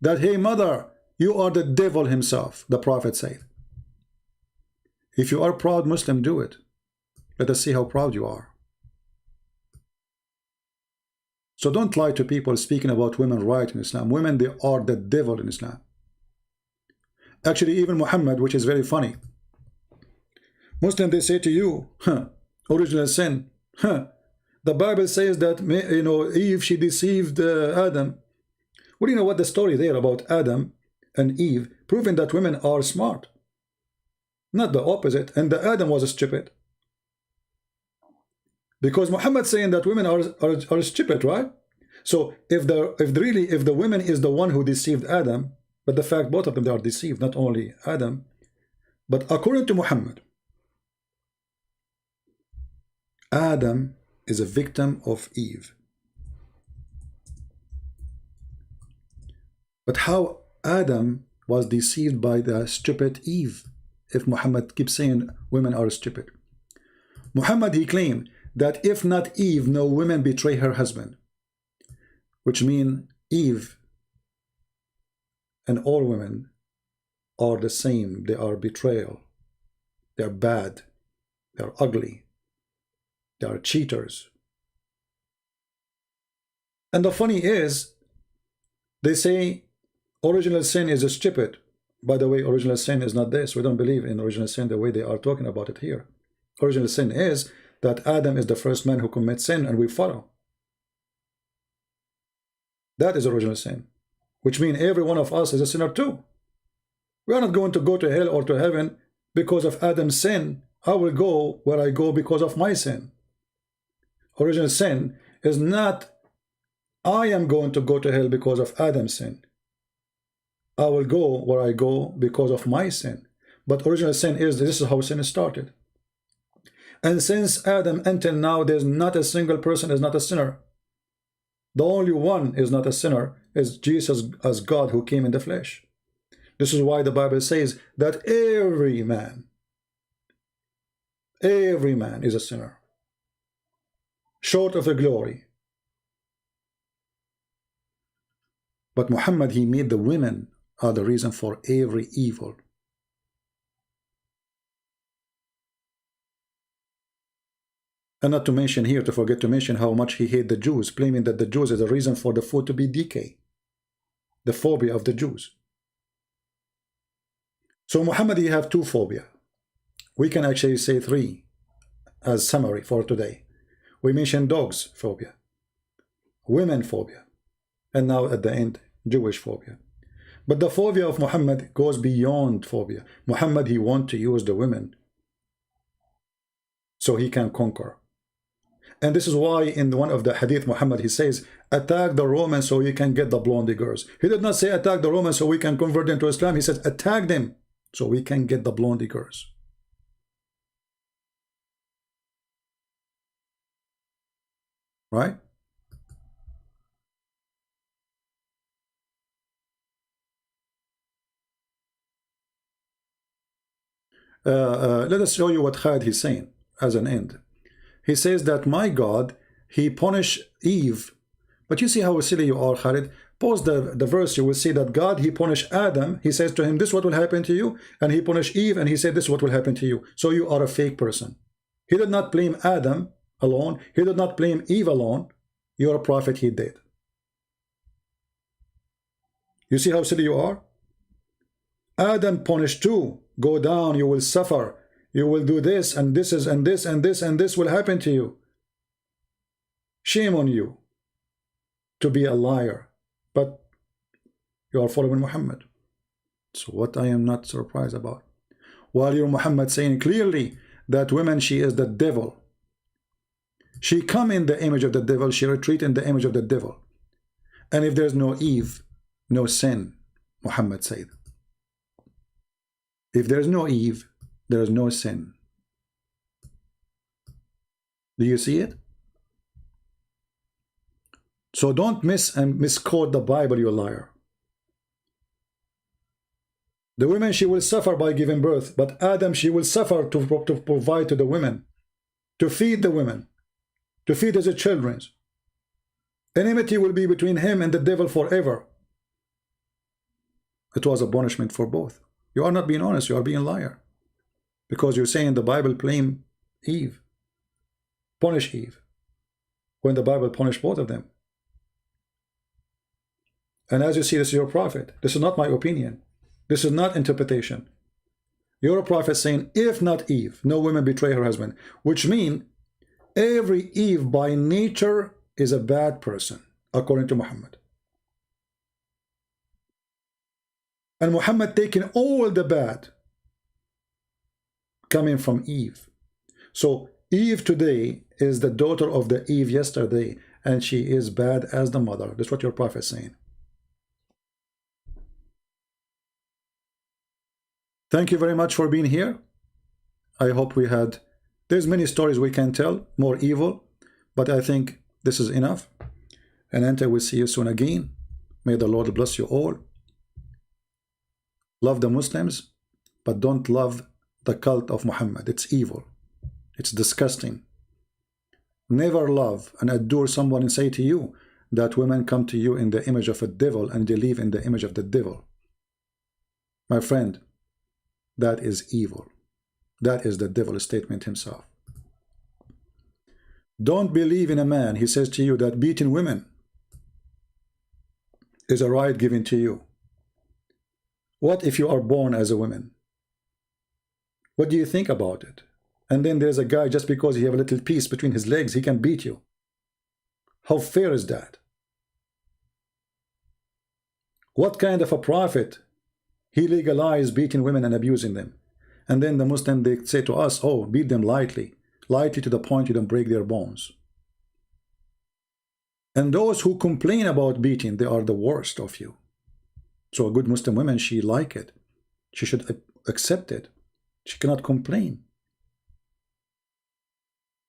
That, hey mother, you are the devil himself, the Prophet said. If you are proud Muslim, do it. Let us see how proud you are. So don't lie to people speaking about women right in Islam. Women, they are the devil in Islam. Actually, even Muhammad, which is very funny. Muslim, they say to you, original sin. The Bible says that, you know, Eve, she deceived Adam. What do you know what the story there about Adam and Eve, proving that women are smart? Not the opposite. And the Adam was stupid. Because Muhammad saying that women are stupid, right? So if the women is the one who deceived Adam, but the fact both of them, they are deceived, not only Adam, but according to Muhammad, Adam is a victim of Eve. But how Adam was deceived by the stupid Eve, if Muhammad keeps saying women are stupid? Muhammad, he claimed that if not Eve, no women betray her husband, which means Eve and all women are the same. They are betrayal. They are bad. They are ugly. They are cheaters. And the funny is, they say original sin is stupid. By the way, original sin is not this. We don't believe in original sin the way they are talking about it here. Original sin is that Adam is the first man who commits sin and we follow. That is original sin, which means every one of us is a sinner too. We are not going to go to hell or to heaven because of Adam's sin. I will go where I go because of my sin. Original sin is not I am going to go to hell because of Adam's sin. I will go where I go because of my sin. But original sin is, this is how sin started. And since Adam until now, there's not a single person is not a sinner. The only one is not a sinner is Jesus as God who came in the flesh. This is why the Bible says that every man is a sinner, short of the glory. But Muhammad, he made the women are the reason for every evil. And not to mention here, to forget to mention how much he hated the Jews, claiming that the Jews is the reason for the food to be decay. The phobia of the Jews. So Muhammad, you have two phobia. We can actually say three as summary for today. We mentioned dogs phobia, women phobia, and now at the end, Jewish phobia. But the phobia of Muhammad goes beyond phobia. Muhammad, he wants to use the women so he can conquer. And this is why in one of the hadith, Muhammad, he says, attack the Romans so you can get the blondie girls. He did not say attack the Romans so we can convert them to Islam. He says attack them so we can get the blondie girls. Right? Let us show you what Khalid is saying as an end. He says that my God, he punished Eve. But you see how silly you are, Khalid. Pause the verse, you will see that God, he punished Adam. He says to him, this is what will happen to you. And he punished Eve, and he said, this is what will happen to you. So you are a fake person. He did not blame Adam alone. He did not blame Eve alone. You're a prophet, he did. You see how silly you are? Adam punished too. Go down, you will suffer. You will do this, and this is, and this, and this, and this will happen to you. Shame on you to be a liar. But you are following Muhammad. So what I am not surprised about. While you're Muhammad saying clearly that women, she is the devil. She come in the image of the devil. She retreat in the image of the devil. And if there's no Eve, no sin, Muhammad said. If there's no Eve, there is no sin. Do you see it? So don't misquote the Bible, you liar. The women, she will suffer by giving birth, but Adam, she will suffer to provide to the women, to feed the women, to feed his children. Enmity will be between him and the devil forever. It was a punishment for both. You are not being honest, you are being a liar. Because you're saying the Bible blame Eve, punish Eve, when the Bible punished both of them. And as you see, this is your prophet. This is not my opinion. This is not interpretation. You're a prophet saying, if not Eve, no woman betray her husband. Which means, every Eve by nature is a bad person, according to Muhammad. And Muhammad taking all the bad coming from Eve. So Eve today is the daughter of the Eve yesterday, and she is bad as the mother. That's what your prophet is saying. Thank you very much for being here. I hope we had, there's many stories we can tell, more evil, but I think this is enough. And until we see you soon again, may the Lord bless you all. Love the Muslims, but don't love the cult of Muhammad. It's evil. It's disgusting. Never love and adore someone and say to you that women come to you in the image of a devil and they live in the image of the devil. My friend, that is evil. That is the devil's statement himself. Don't believe in a man, he says to you, that beating women is a right given to you. What if you are born as a woman? What do you think about it? And then there's a guy, just because he have a little piece between his legs, he can beat you. How fair is that? What kind of a prophet? He legalized beating women and abusing them. And then the Muslim, they say to us, oh, beat them lightly. Lightly to the point you don't break their bones. And those who complain about beating, they are the worst of you. So a good Muslim woman, she like it. She should accept it. She cannot complain.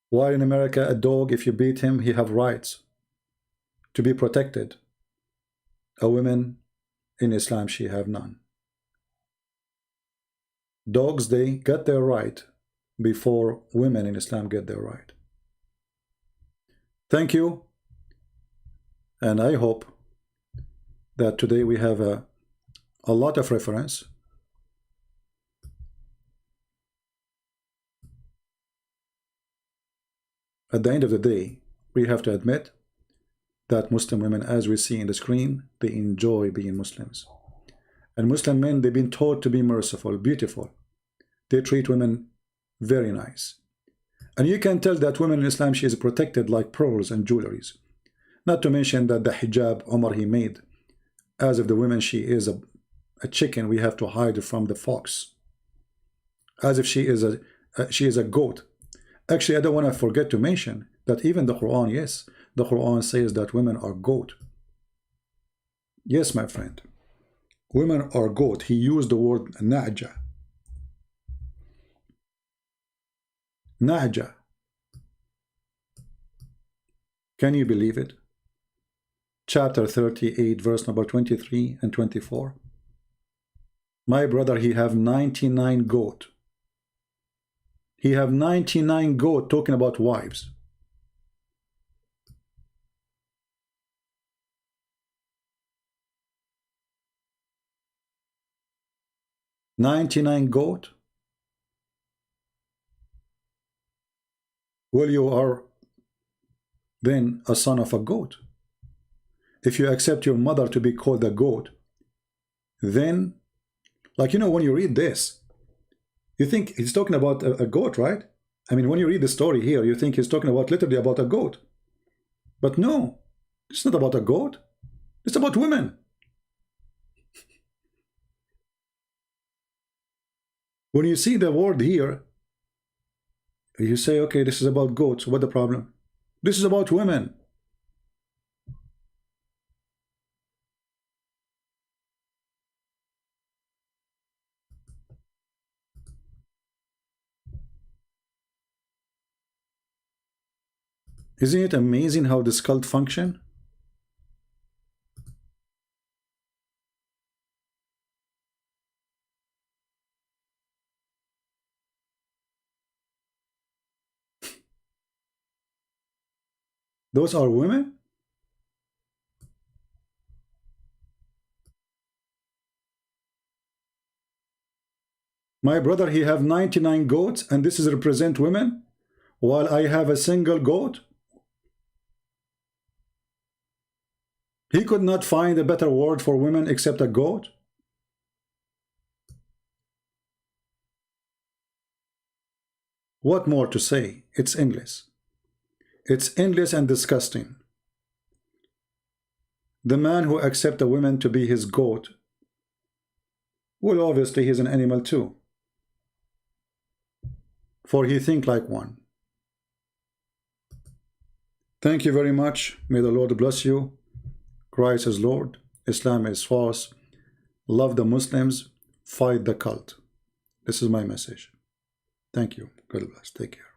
While in America, a dog, if you beat him, he have rights to be protected. A woman in Islam, she have none. Dogs, they get their right before women in Islam get their right. Thank you. And I hope that today we have a lot of reference. At the end of the day, we have to admit that Muslim women, as we see in the screen, they enjoy being Muslims. And Muslim men, they've been taught to be merciful, beautiful. They treat women very nice. And you can tell that women in Islam, she is protected like pearls and jewelries. Not to mention that the hijab Umar he made, as if the woman, she is a chicken, we have to hide her from the fox. As if she is a goat. Actually, I don't want to forget to mention that even the Quran, yes, the Quran says that women are goat. Yes, my friend. Women are goat. He used the word na'ja. Na'ja. Can you believe it? Chapter 38, verse number 23 and 24. My brother, he have 99 goat. He have 99 goat, talking about wives. $99 goat. Well, you are then a son of a goat. If you accept your mother to be called a goat, then, like, you know, when you read this, you think he's talking about a goat, right? I mean, when you read the story here, you think he's talking about literally about a goat. But no, it's not about a goat. It's about women. When you see the word here, you say, okay, this is about goats. What's the problem? This is about women. Isn't it amazing how this cult function? Those are women? My brother, he have 99 goats, and this is represent women, while I have a single goat. He could not find a better word for women except a goat. What more to say? It's endless. It's endless and disgusting. The man who accepts a woman to be his goat, well, obviously he's an animal too, for he think like one. Thank you very much. May the Lord bless you. Christ is Lord. Islam is false. Love the Muslims. Fight the cult. This is my message. Thank you. God bless. Take care.